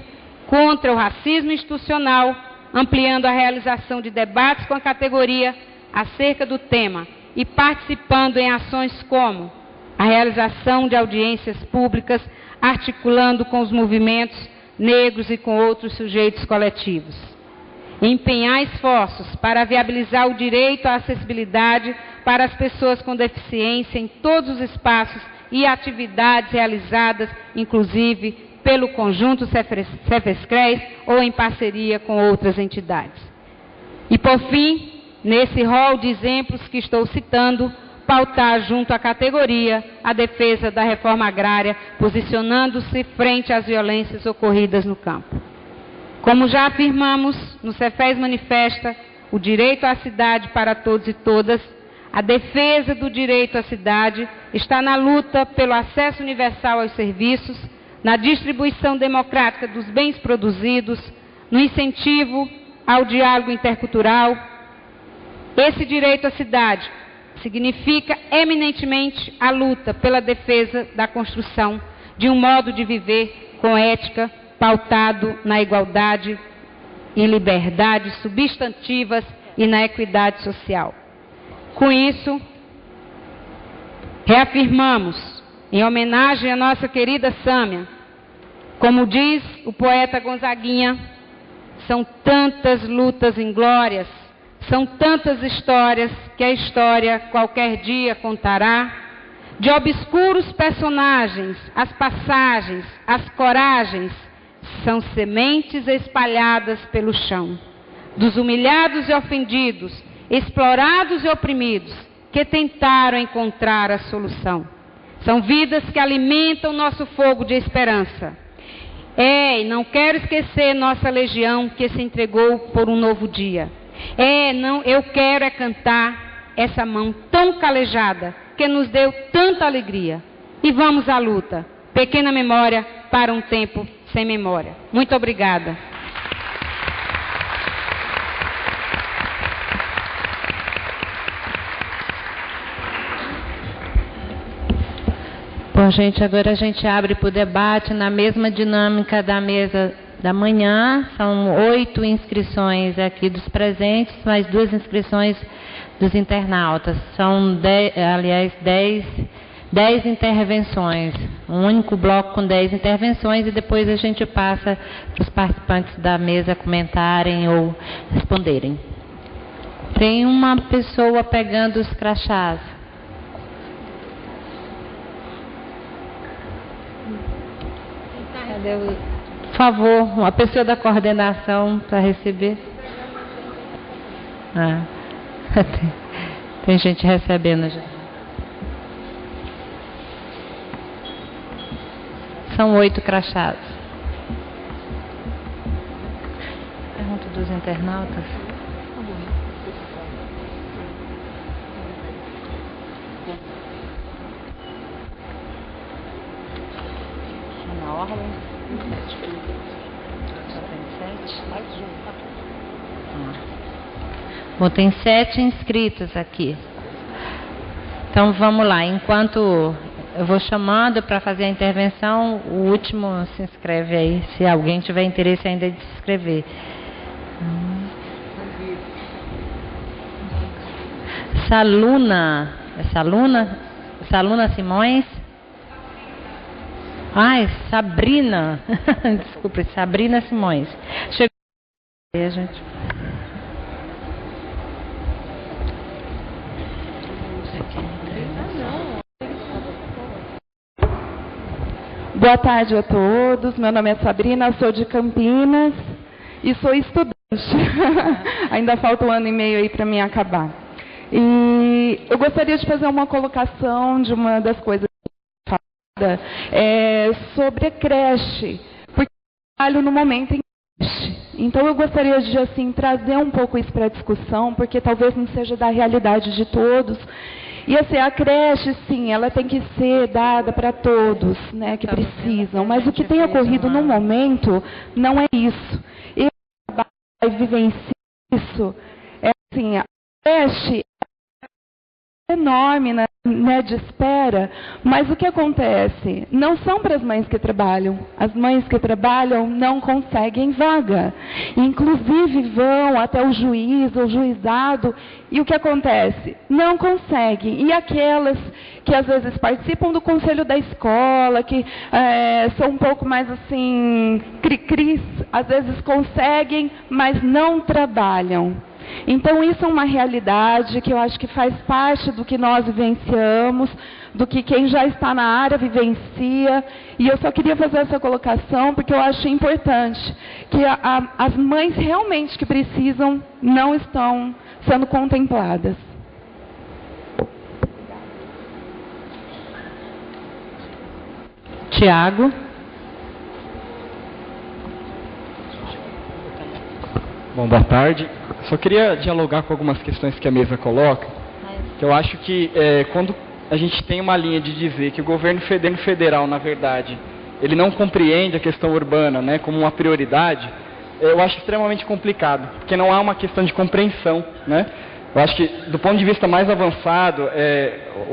contra o racismo institucional, ampliando a realização de debates com a categoria acerca do tema e participando em ações como a realização de audiências públicas, articulando com os movimentos negros e com outros sujeitos coletivos. Empenhar esforços para viabilizar o direito à acessibilidade para as pessoas com deficiência em todos os espaços e atividades realizadas, inclusive pelo conjunto Cefes-CREs ou em parceria com outras entidades. E, por fim, nesse rol de exemplos que estou citando, pautar junto à categoria a defesa da reforma agrária, posicionando-se frente às violências ocorridas no campo. Como já afirmamos, no Cefes Manifesta, o direito à cidade para todos e todas, a defesa do direito à cidade está na luta pelo acesso universal aos serviços, na distribuição democrática dos bens produzidos, no incentivo ao diálogo intercultural. Esse direito à cidade significa eminentemente a luta pela defesa da construção de um modo de viver com ética, pautado na igualdade e liberdades substantivas e na equidade social. Com isso, reafirmamos, em homenagem à nossa querida Sâmia, como diz o poeta Gonzaguinha, são tantas lutas inglórias, são tantas histórias que a história qualquer dia contará, de obscuros personagens, as passagens, as coragens, são sementes espalhadas pelo chão, dos humilhados e ofendidos, explorados e oprimidos, que tentaram encontrar a solução. São vidas que alimentam nosso fogo de esperança. E não quero esquecer nossa legião que se entregou por um novo dia. Eu quero cantar essa mão tão calejada que nos deu tanta alegria. E vamos à luta. Pequena memória para um tempo sem memória. Muito obrigada. Bom, gente, agora a gente abre para o debate na mesma dinâmica da mesa da manhã. São 8 inscrições aqui dos presentes, mais 2 inscrições dos internautas. São 10 intervenções. Um único bloco com 10 intervenções e depois a gente passa para os participantes da mesa comentarem ou responderem. Tem uma pessoa pegando os crachás. Por favor, uma pessoa da coordenação para receber. Tem gente recebendo já. São 8 crachás. Pergunta dos internautas. Na ordem. Bom, tem 7 inscritos aqui. Então vamos lá. Enquanto eu vou chamando para fazer a intervenção, o último se inscreve aí, se alguém tiver interesse ainda de se inscrever. Saluna Simões. Ai, Sabrina. Desculpe, Sabrina Simões. Chegou a gente... Boa tarde a todos, meu nome é Sabrina, sou de Campinas e sou estudante. Ainda falta 1 ano e meio aí para mim acabar. E eu gostaria de fazer uma colocação de uma das coisas faladas sobre a creche, porque eu trabalho no momento em creche. Então eu gostaria de assim trazer um pouco isso para a discussão, porque talvez não seja da realidade de todos. E assim, a creche, sim, ela tem que ser dada para todos, né, que precisam. Mas o que tem ocorrido no momento não é isso. Eu vivencio isso. É assim, a creche é enorme, né, de espera, mas o que acontece? Não são para as mães que trabalham. As mães que trabalham não conseguem vaga. Inclusive vão até o juiz, o juizado, e o que acontece? Não conseguem. E aquelas que às vezes participam do conselho da escola, que são um pouco mais assim, cri-cris, às vezes conseguem, mas não trabalham. Então isso é uma realidade que eu acho que faz parte do que nós vivenciamos, do que quem já está na área vivencia. E eu só queria fazer essa colocação porque eu acho importante que as mães realmente que precisam não estão sendo contempladas. Tiago. Bom, boa tarde. Só queria dialogar com algumas questões que a mesa coloca, que eu acho que quando a gente tem uma linha de dizer que o governo federal, na verdade, ele não compreende a questão urbana, né, como uma prioridade, eu acho extremamente complicado, porque não há uma questão de compreensão, né? Eu acho que, do ponto de vista mais avançado,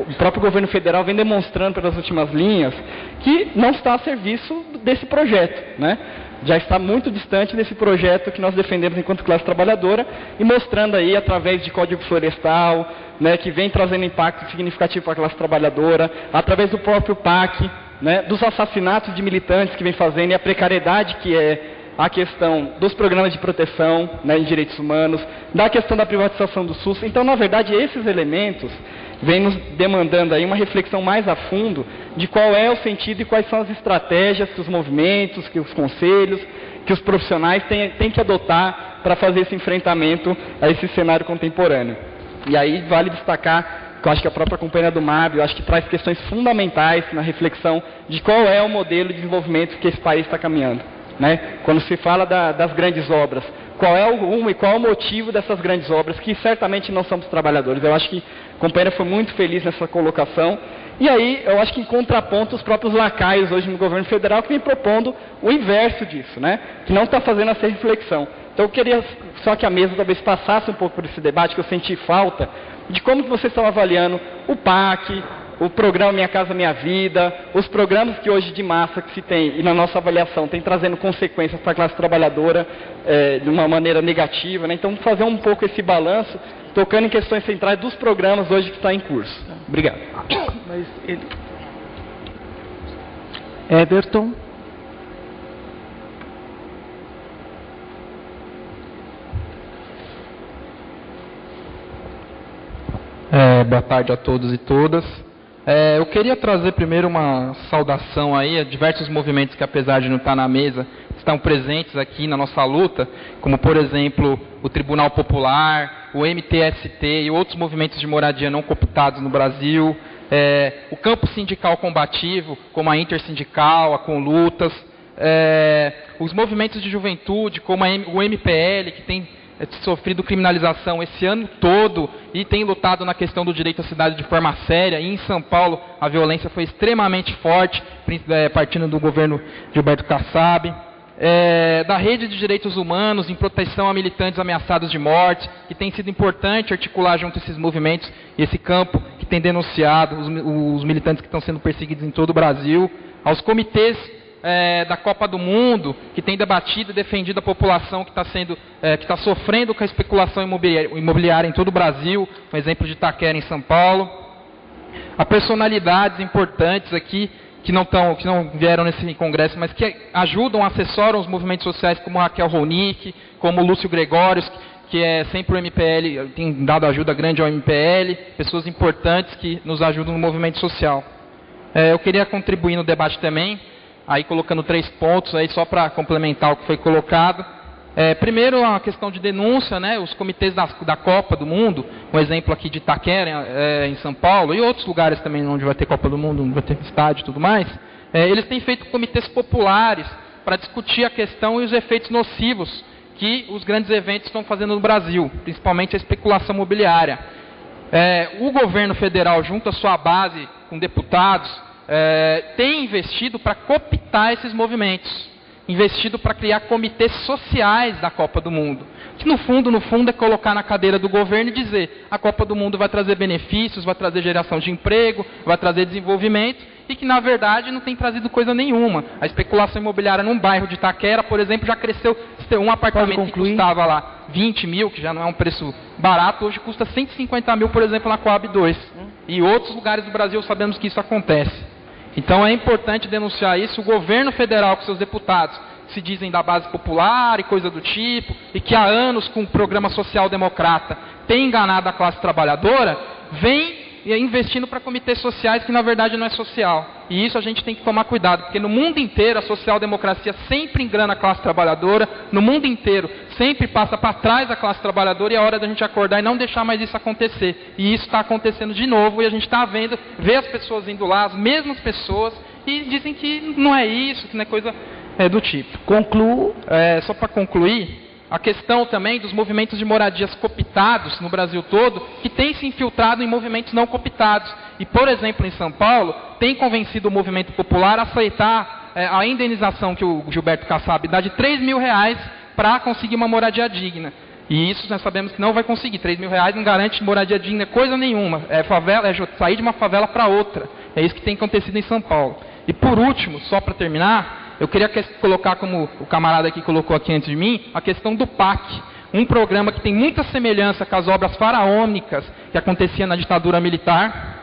o próprio governo federal vem demonstrando pelas últimas linhas que não está a serviço desse projeto, né? Já está muito distante desse projeto que nós defendemos enquanto classe trabalhadora e mostrando aí, através de Código Florestal, né, que vem trazendo impacto significativo para a classe trabalhadora, através do próprio PAC, né, dos assassinatos de militantes que vem fazendo e a precariedade que é a questão dos programas de proteção, né, em direitos humanos, da questão da privatização do SUS. Então, na verdade, esses elementos vêm nos demandando aí uma reflexão mais a fundo de qual é o sentido e quais são as estratégias que os movimentos, que os conselhos, que os profissionais têm que adotar para fazer esse enfrentamento a esse cenário contemporâneo. E aí vale destacar que eu acho que a própria companheira do MAB, eu acho que traz questões fundamentais na reflexão de qual é o modelo de desenvolvimento que esse país está caminhando, né? Quando se fala das grandes obras, qual é o rumo e qual é o motivo dessas grandes obras, que certamente não são dos trabalhadores. Eu acho que a companheira foi muito feliz nessa colocação. E aí, eu acho que em contraponto, os próprios lacaios hoje no governo federal que vem propondo o inverso disso, né? Que não está fazendo essa reflexão. Então eu queria só que a mesa talvez passasse um pouco por esse debate, que eu senti falta, de como que vocês estão avaliando o PAC, o programa Minha Casa Minha Vida, os programas que hoje de massa que se tem, e na nossa avaliação, tem trazendo consequências para a classe trabalhadora de uma maneira negativa, né? Então fazer um pouco esse balanço, tocando em questões centrais dos programas hoje que está em curso. Obrigado. Mas Everton. Boa tarde a todos e todas. Eu queria trazer primeiro uma saudação aí a diversos movimentos que, apesar de não estar na mesa, estão presentes aqui na nossa luta, como, por exemplo, o Tribunal Popular, o MTST e outros movimentos de moradia não cooptados no Brasil, o campo sindical combativo, como a Intersindical, a Conlutas, os movimentos de juventude, como o MPL, que tem sofrido criminalização esse ano todo e tem lutado na questão do direito à cidade de forma séria. E em São Paulo a violência foi extremamente forte, partindo do governo Gilberto Kassab. Da rede de direitos humanos em proteção a militantes ameaçados de morte, que tem sido importante articular junto a esses movimentos e esse campo que tem denunciado os militantes que estão sendo perseguidos em todo o Brasil. Aos comitês da Copa do Mundo, que tem debatido e defendido a população que está sofrendo com a especulação imobiliária em todo o Brasil, um exemplo de Itaquera em São Paulo. A personalidades importantes aqui que não vieram nesse congresso, mas que ajudam, assessoram os movimentos sociais, como Raquel Ronick, como Lúcio Gregórios, que é sempre o MPL, tem dado ajuda grande ao MPL, pessoas importantes que nos ajudam no movimento social. Eu queria contribuir no debate também, aí colocando 3 pontos aí só para complementar o que foi colocado. Primeiro, a questão de denúncia, né? Os comitês da Copa do Mundo, um exemplo aqui de Itaquera, em São Paulo, e outros lugares também onde vai ter Copa do Mundo, onde vai ter estádio e tudo mais, eles têm feito comitês populares para discutir a questão e os efeitos nocivos que os grandes eventos estão fazendo no Brasil, principalmente a especulação imobiliária. O governo federal, junto à sua base com deputados, tem investido para cooptar esses movimentos, investido para criar comitês sociais da Copa do Mundo, que no fundo é colocar na cadeira do governo e dizer: a Copa do Mundo vai trazer benefícios, vai trazer geração de emprego, vai trazer desenvolvimento, e que na verdade não tem trazido coisa nenhuma. A especulação imobiliária num bairro de Itaquera, por exemplo, já cresceu. Um apartamento que custava lá 20 mil, que já não é um preço barato, hoje custa 150 mil, por exemplo, na Coab 2. E outros lugares do Brasil sabemos que isso acontece. Então é importante denunciar isso. O governo federal, com seus deputados, se dizem da base popular e coisa do tipo, e que há anos com o programa social-democrata tem enganado a classe trabalhadora, vem investindo para comitês sociais que na verdade não é social. E isso a gente tem que tomar cuidado, porque no mundo inteiro a social-democracia sempre engana a classe trabalhadora, no mundo inteiro sempre passa para trás a classe trabalhadora, e é hora da gente acordar e não deixar mais isso acontecer. E isso está acontecendo de novo, e a gente está vê as pessoas indo lá, as mesmas pessoas, e dizem que não é isso, que não é coisa do tipo. Concluo. Só para concluir, a questão também dos movimentos de moradias cooptados no Brasil todo, que tem se infiltrado em movimentos não cooptados. E, por exemplo, em São Paulo, tem convencido o movimento popular a aceitar a indenização que o Gilberto Kassab dá de R$3.000 para conseguir uma moradia digna. E isso nós sabemos que não vai conseguir. R$3.000 não garante moradia digna coisa nenhuma. É sair de uma favela para outra. É isso que tem acontecido em São Paulo. E por último, só para terminar, eu queria colocar, como o camarada aqui colocou aqui antes de mim, a questão do PAC. Um programa que tem muita semelhança com as obras faraônicas que acontecia na ditadura militar.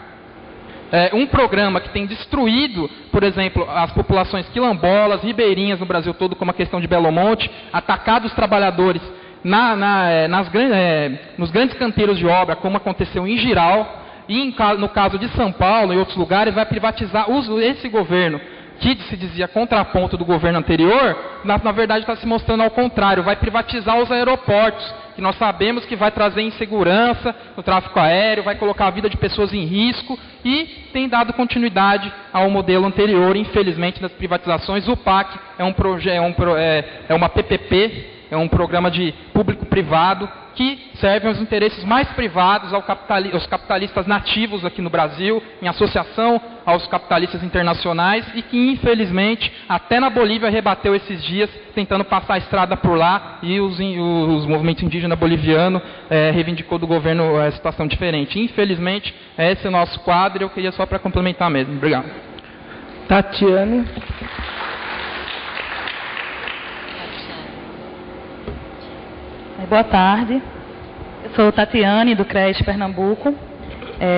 Um programa que tem destruído, por exemplo, as populações quilombolas, ribeirinhas no Brasil todo, como a questão de Belo Monte, atacado os trabalhadores nos grandes canteiros de obra, como aconteceu em Giral, e no caso de São Paulo e outros lugares, vai privatizar esse governo, que se dizia contraponto do governo anterior, na verdade está se mostrando ao contrário, vai privatizar os aeroportos, que nós sabemos que vai trazer insegurança no tráfego aéreo, vai colocar a vida de pessoas em risco, e tem dado continuidade ao modelo anterior, infelizmente, das privatizações. O PAC é uma PPP, é um programa de público-privado, que serve aos interesses mais privados, aos capitalistas nativos aqui no Brasil, em associação aos capitalistas internacionais, e que, infelizmente, até na Bolívia rebateu esses dias, tentando passar a estrada por lá, e os movimentos indígenas bolivianos reivindicou do governo a situação diferente. Infelizmente, esse é o nosso quadro, e eu queria só para complementar mesmo. Obrigado. Tatiane. Boa tarde, eu sou Tatiane, do CRES Pernambuco,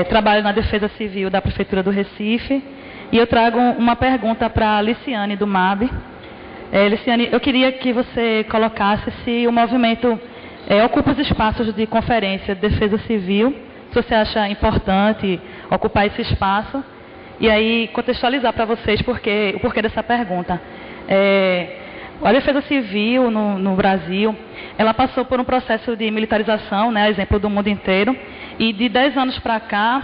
trabalho na Defesa Civil da Prefeitura do Recife, e eu trago uma pergunta para a Liciane, do MAB. Liciane, eu queria que você colocasse se o movimento ocupa os espaços de conferência de defesa civil, se você acha importante ocupar esse espaço, e aí contextualizar para vocês o porquê dessa pergunta. A defesa civil no Brasil, ela passou por um processo de militarização, né, exemplo do mundo inteiro, e de 10 anos para cá,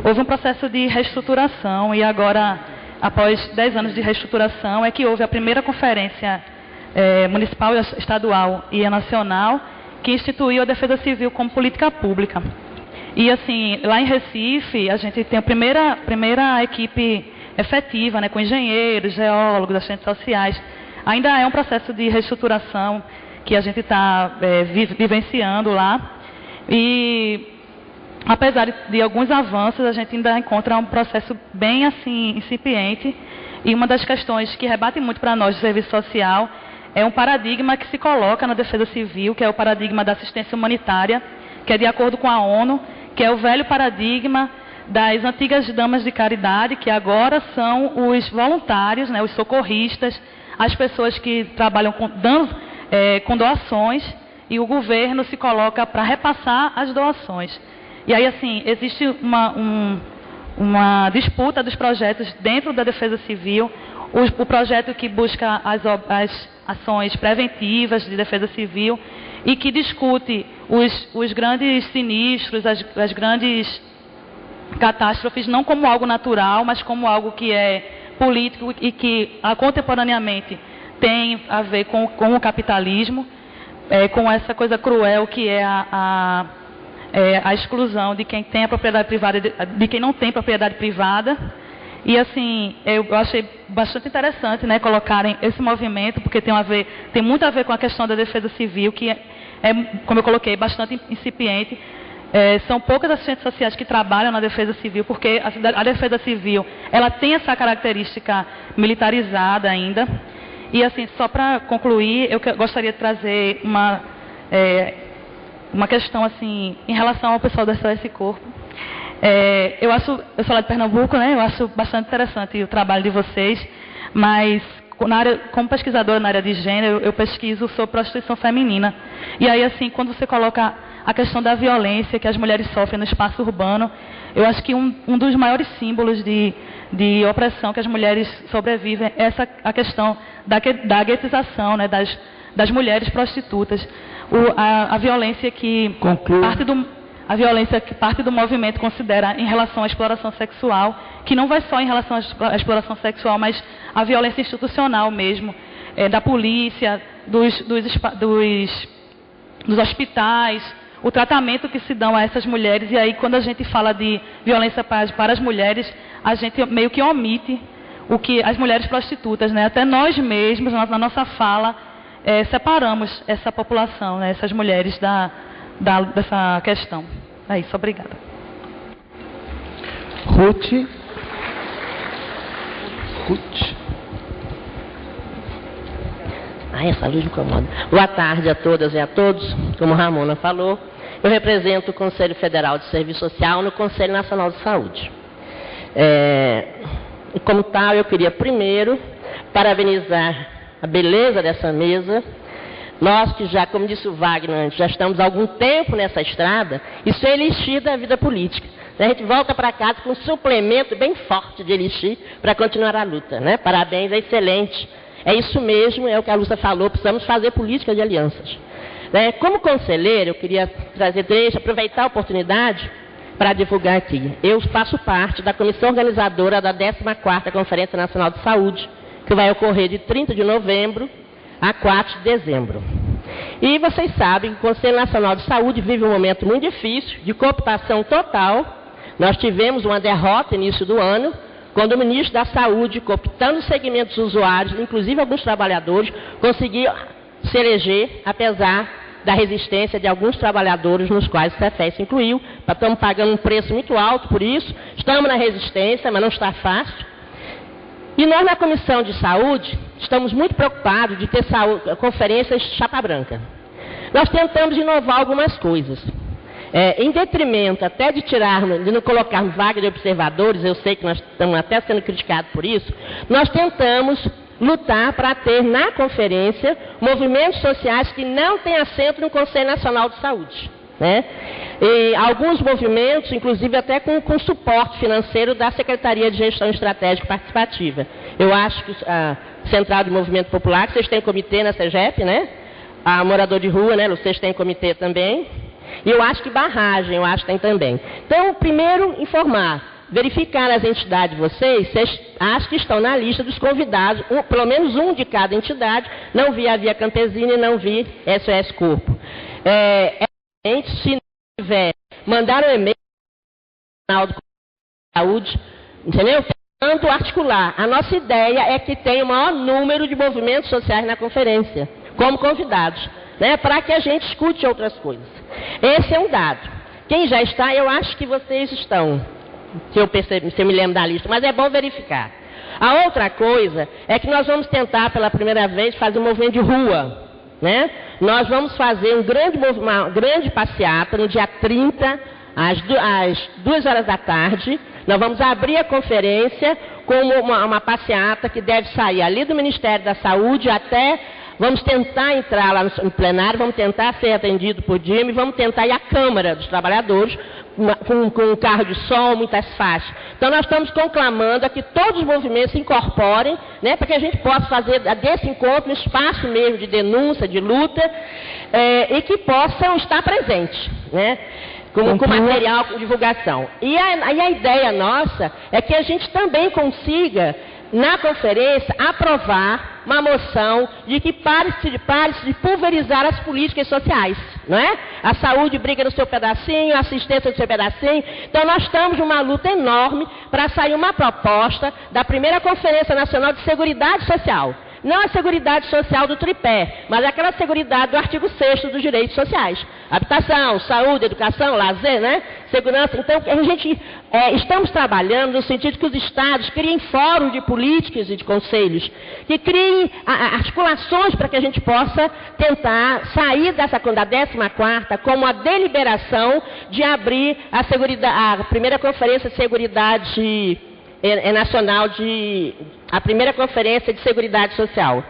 houve um processo de reestruturação, e agora, após 10 anos de reestruturação, é que houve a primeira conferência municipal, estadual e nacional, que instituiu a defesa civil como política pública. E assim, lá em Recife, a gente tem a primeira equipe efetiva, né, com engenheiros, geólogos, assistentes sociais. Ainda é um processo de reestruturação que a gente está vivenciando lá. E, apesar de alguns avanços, a gente ainda encontra um processo bem assim incipiente. E uma das questões que rebate muito para nós do serviço social é um paradigma que se coloca na defesa civil, que é o paradigma da assistência humanitária, que é de acordo com a ONU, que é o velho paradigma das antigas damas de caridade, que agora são os voluntários, né, os socorristas, as pessoas que trabalham com doações, e o governo se coloca para repassar as doações. E aí, assim, existe uma disputa dos projetos dentro da Defesa Civil, o projeto que busca as ações preventivas de defesa civil e que discute os grandes sinistros, as grandes catástrofes, não como algo natural, mas como algo que é político e que contemporaneamente tem a ver com o capitalismo, com essa coisa cruel que é a exclusão de quem tem a propriedade privada, de quem não tem propriedade privada. E assim, eu achei bastante interessante, né, colocarem esse movimento, porque tem muito a ver com a questão da defesa civil, que como eu coloquei, bastante incipiente. São poucas as assistentes sociais que trabalham na defesa civil, porque a defesa civil ela tem essa característica militarizada ainda. E assim, só para concluir, eu gostaria de trazer uma questão assim, em relação ao pessoal do SOS Corpo. Eu sou lá de Pernambuco, né? Eu acho bastante interessante o trabalho de vocês, mas como pesquisadora na área de gênero, eu pesquiso sobre prostituição feminina. E aí, assim, quando você coloca a questão da violência que as mulheres sofrem no espaço urbano, eu acho que um dos maiores símbolos de opressão que as mulheres sobrevivem é a questão da guetização, né, das mulheres prostitutas. A violência que parte do movimento considera em relação à exploração sexual, que não vai só em relação à exploração sexual, mas a violência institucional mesmo, da polícia, dos hospitais, o tratamento que se dão a essas mulheres. E aí, quando a gente fala de violência para as mulheres, a gente meio que omite o que as mulheres prostitutas, né? Até nós mesmos, na nossa fala, separamos essa população, né? Essas mulheres dessa questão. É isso, obrigada. Ruth. Essa luz me incomoda. Boa tarde a todas e a todos. Como Ramona falou, eu represento o Conselho Federal de Serviço Social no Conselho Nacional de Saúde. E como tal, eu queria primeiro parabenizar a beleza dessa mesa. Nós que já, como disse o Wagner, já estamos há algum tempo nessa estrada, isso é elixir da vida política. A gente volta para casa com um suplemento bem forte de elixir para continuar a luta, né? Parabéns, é excelente. É isso mesmo, é o que a Lúcia falou, precisamos fazer política de alianças. Como conselheiro, eu queria aproveitar a oportunidade para divulgar aqui. Eu faço parte da comissão organizadora da 14ª Conferência Nacional de Saúde, que vai ocorrer de 30 de novembro a 4 de dezembro. E vocês sabem que o Conselho Nacional de Saúde vive um momento muito difícil, de cooptação total. Nós tivemos uma derrota no início do ano, quando o ministro da Saúde, cooptando os segmentos usuários, inclusive alguns trabalhadores, conseguiu se eleger, apesar da resistência de alguns trabalhadores, nos quais o CEFES incluiu. Estamos pagando um preço muito alto por isso, estamos na resistência, mas não está fácil. E nós, na Comissão de Saúde, estamos muito preocupados de ter conferências chapa branca. Nós tentamos inovar algumas coisas. Em detrimento até de não colocarmos vaga de observadores, eu sei que nós estamos até sendo criticados por isso, nós tentamos lutar para ter na conferência movimentos sociais que não têm assento no Conselho Nacional de Saúde. Né? E alguns movimentos, inclusive até com suporte financeiro da Secretaria de Gestão Estratégica Participativa. Eu acho que a Central de Movimento Popular, que vocês têm comitê na CEGEP, né? A Morador de Rua, né? Vocês têm comitê também. E eu acho que Barragem, eu acho que tem também. Então, primeiro, informar, verificar as entidades de vocês acham que estão na lista dos convidados, pelo menos um de cada entidade. Não vi a Via Campesina e não vi SOS Corpo. Se não tiver, mandar um e-mail ao Nacional de Saúde, entendeu? Tentando articular. A nossa ideia é que tenha o maior número de movimentos sociais na conferência, como convidados, né? Para que a gente escute outras coisas. Esse é um dado. Quem já está, eu acho que vocês estão, se eu me lembro da lista, mas é bom verificar. A outra coisa é que nós vamos tentar, pela primeira vez, fazer um movimento de rua. Né? Nós vamos fazer uma grande passeata no dia 30 às 2h da tarde, nós vamos abrir a conferência com uma passeata que deve sair ali do Ministério da Saúde até... Vamos tentar entrar lá no plenário, vamos tentar ser atendido por Dime, vamos tentar ir à Câmara dos Trabalhadores, com um carro de som, muitas faixas. Então, nós estamos conclamando a que todos os movimentos se incorporem, né, para que a gente possa fazer desse encontro um espaço mesmo de denúncia, de luta, e que possam estar presentes, né, com material, com divulgação. E a ideia nossa é que a gente também consiga, na conferência, aprovar uma moção de que pare-se de pulverizar as políticas sociais, não é? A saúde briga no seu pedacinho, a assistência no seu pedacinho. Então, nós estamos numa luta enorme para sair uma proposta da primeira Conferência Nacional de Seguridade Social. Não a seguridade social do tripé, mas aquela seguridade do artigo 6º dos direitos sociais. Habitação, saúde, educação, lazer, né? Segurança. Então, a gente estamos trabalhando no sentido que os estados criem fóruns de políticas e de conselhos, que criem articulações para que a gente possa tentar sair da 14ª como a deliberação de abrir a primeira Conferência de Seguridade Nacional a primeira Conferência de Seguridade Social.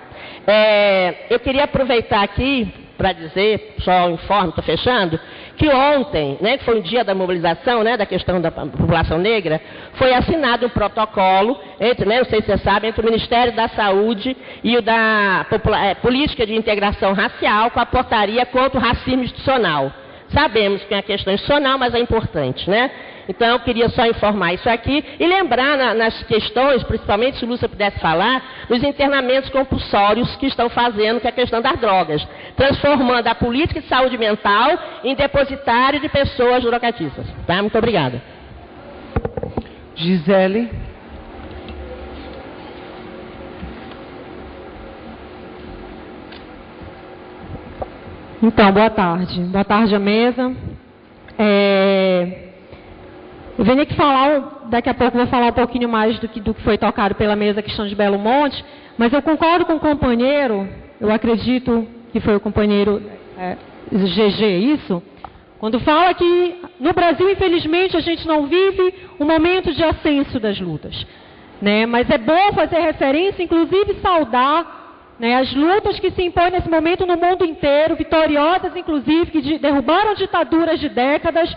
Eu queria aproveitar aqui para dizer, só informo, estou fechando, que ontem, né, que foi o dia da mobilização, né, da questão da população negra, foi assinado um protocolo, não sei se você sabe, entre o Ministério da Saúde e o da Política de Integração Racial, com a portaria contra o racismo institucional. Sabemos que é uma questão institucional, mas é importante, né? Então, eu queria só informar isso aqui e lembrar nas questões, principalmente se o Lúcia pudesse falar, nos internamentos compulsórios que estão fazendo com a questão das drogas, transformando a política de saúde mental em depositário de pessoas drogatistas. Tá? Muito obrigada. Gisele. Então, boa tarde. Boa tarde à mesa. Eu venho aqui falar, daqui a pouco vou falar um pouquinho mais do que foi tocado pela mesa, a questão de Belo Monte, mas eu concordo com o companheiro, eu acredito que foi o companheiro GG, isso, quando fala que no Brasil, infelizmente, a gente não vive um momento de ascenso das lutas, né? Mas é bom fazer referência, inclusive saudar, né, as lutas que se impõem nesse momento no mundo inteiro, vitoriosas, inclusive, que derrubaram ditaduras de décadas,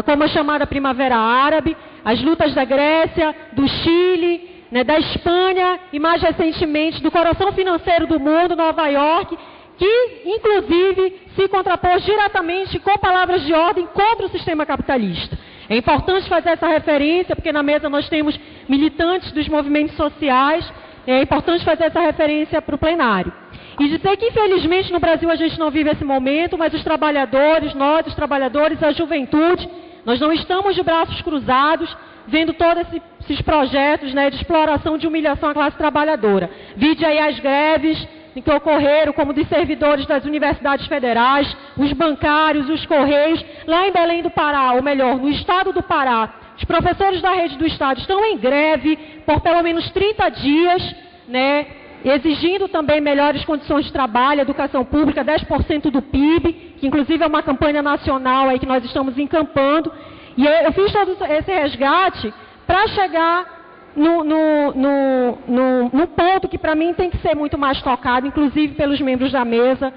como a chamada Primavera Árabe, as lutas da Grécia, do Chile, né, da Espanha e, mais recentemente, do coração financeiro do mundo, Nova York, que, inclusive, se contrapôs diretamente com palavras de ordem contra o sistema capitalista. É importante fazer essa referência, porque na mesa nós temos militantes dos movimentos sociais, é importante fazer essa referência para o plenário. E dizer que, infelizmente, no Brasil a gente não vive esse momento, mas os trabalhadores, nós, os trabalhadores, a juventude, nós não estamos de braços cruzados, vendo todos esses projetos, né, de exploração, de humilhação à classe trabalhadora. Vide aí as greves que ocorreram, como dos servidores das universidades federais, os bancários, os correios, lá em Belém do Pará, ou melhor, no estado do Pará. Os professores da rede do estado estão em greve por pelo menos 30 dias, né, exigindo também melhores condições de trabalho, educação pública, 10% do PIB, que inclusive é uma campanha nacional aí que nós estamos encampando. E eu fiz todo esse resgate para chegar no ponto que para mim tem que ser muito mais tocado, inclusive pelos membros da mesa,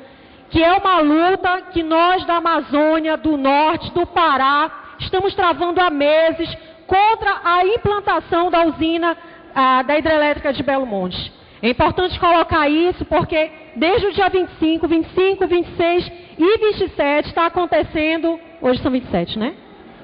que é uma luta que nós da Amazônia, do Norte, do Pará, estamos travando há meses contra a implantação da usina da hidrelétrica de Belo Monte. É importante colocar isso porque desde o dia 25, 26 e 27 está acontecendo, hoje são 27, né?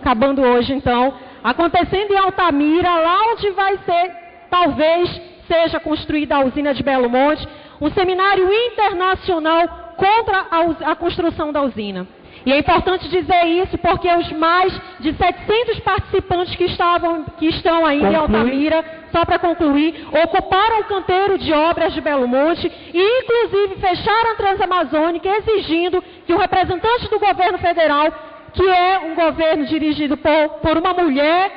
Acabando hoje então, acontecendo em Altamira, lá onde vai ser, talvez seja construída a usina de Belo Monte, um seminário internacional contra a construção da usina. E é importante dizer isso porque os mais de 700 participantes que estão ainda em Altamira, só para concluir, ocuparam o canteiro de obras de Belo Monte e, inclusive, fecharam a Transamazônica exigindo que o representante do governo federal, que é um governo dirigido por uma mulher,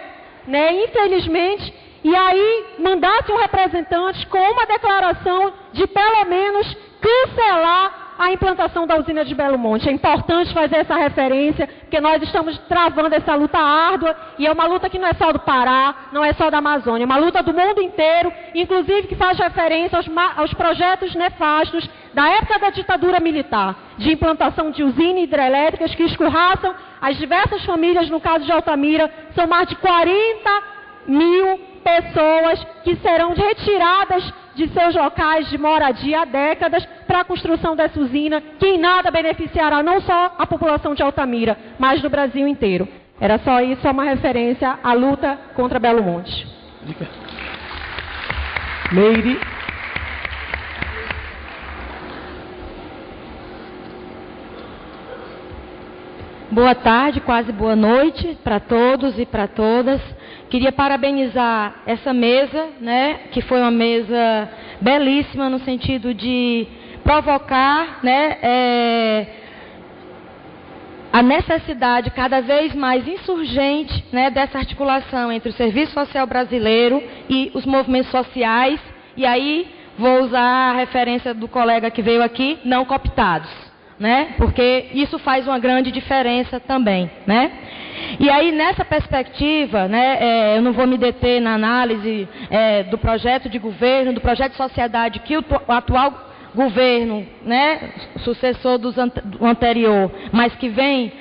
né, infelizmente, e aí mandasse um representante com uma declaração de, pelo menos, cancelar a a implantação da usina de Belo Monte. É importante fazer essa referência, porque nós estamos travando essa luta árdua, e é uma luta que não é só do Pará, não é só da Amazônia, é uma luta do mundo inteiro, inclusive que faz referência aos projetos nefastos da época da ditadura militar, de implantação de usinas hidrelétricas que escorraçam as diversas famílias. No caso de Altamira, são mais de 40 mil pessoas que serão retiradas de seus locais de moradia há décadas para a construção dessa usina, que em nada beneficiará não só a população de Altamira, mas do Brasil inteiro. Era só isso, só uma referência à luta contra Belo Monte. Meire. Boa tarde, quase boa noite para todos e para todas. Queria parabenizar essa mesa, né, que foi uma mesa belíssima no sentido de provocar, né, a necessidade cada vez mais insurgente, né, dessa articulação entre o Serviço Social Brasileiro e os movimentos sociais. E aí vou usar a referência do colega que veio aqui, não cooptados, né? Porque isso faz uma grande diferença também, né? E aí, nessa perspectiva, né, eu não vou me deter na análise do projeto de governo, do projeto de sociedade que o atual governo, né, sucessor do anterior, mas que vem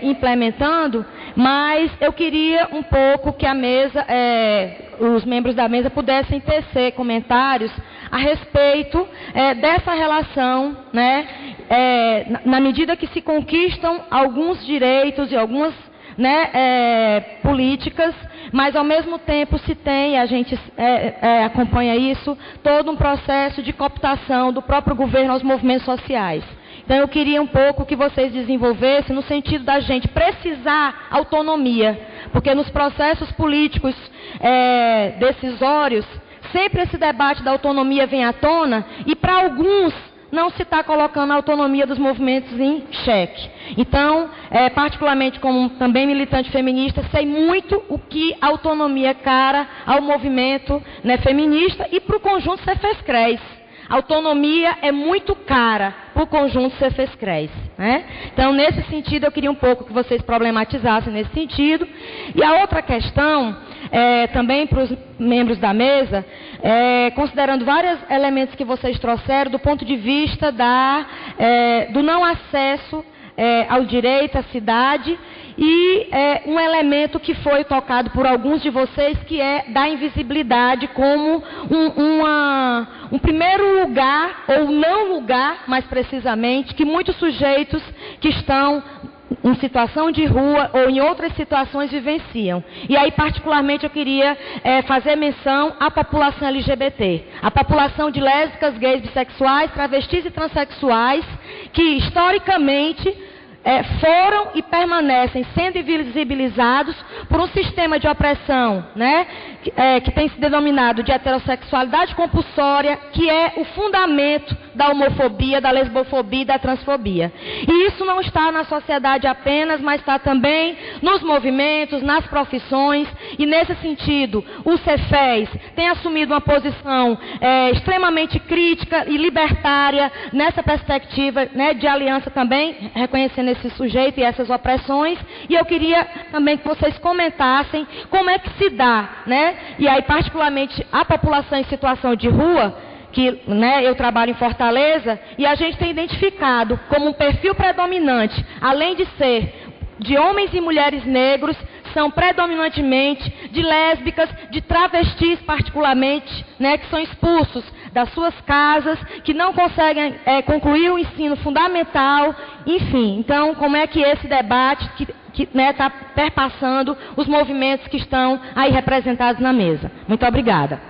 implementando, mas eu queria um pouco que a mesa, os membros da mesa pudessem tecer comentários a respeito dessa relação, né, na medida que se conquistam alguns direitos e algumas, né, políticas, mas ao mesmo tempo se tem, a gente acompanha isso, todo um processo de cooptação do próprio governo aos movimentos sociais. Então eu queria um pouco que vocês desenvolvessem no sentido da gente precisar autonomia, porque nos processos políticos decisórios, sempre esse debate da autonomia vem à tona, e para alguns não se está colocando a autonomia dos movimentos em xeque. Então, particularmente como também militante feminista, sei muito o que a autonomia é cara ao movimento, né, feminista e para o conjunto Cefes-CRES. A autonomia é muito cara para o conjunto Cefes-CRES, né? Então, nesse sentido, eu queria um pouco que vocês problematizassem nesse sentido. E a outra questão, também para os membros da mesa, considerando vários elementos que vocês trouxeram do ponto de vista do não acesso ao direito à cidade, e um elemento que foi tocado por alguns de vocês, que é da invisibilidade como um primeiro lugar, ou não lugar, mais precisamente, que muitos sujeitos que estão em situação de rua ou em outras situações vivenciam. E aí, particularmente, eu queria fazer menção à população LGBT, a população de lésbicas, gays, bissexuais, travestis e transexuais, que historicamente foram e permanecem sendo invisibilizados por um sistema de opressão, né, que tem se denominado de heterossexualidade compulsória, que é o fundamento da homofobia, da lesbofobia e da transfobia. E isso não está na sociedade apenas, mas está também nos movimentos, nas profissões, e nesse sentido, o Cefes tem assumido uma posição extremamente crítica e libertária nessa perspectiva, né, de aliança também, reconhecendo esse sujeito e essas opressões. E eu queria também que vocês comentassem como é que se dá, né, e aí particularmente a população em situação de rua, que, né, eu trabalho em Fortaleza, e a gente tem identificado como um perfil predominante, além de ser de homens e mulheres negros, são predominantemente de lésbicas, de travestis particularmente, né, que são expulsos das suas casas, que não conseguem concluir o ensino fundamental, enfim. Então, como é que esse debate que está perpassando os movimentos que estão aí representados na mesa? Muito obrigada.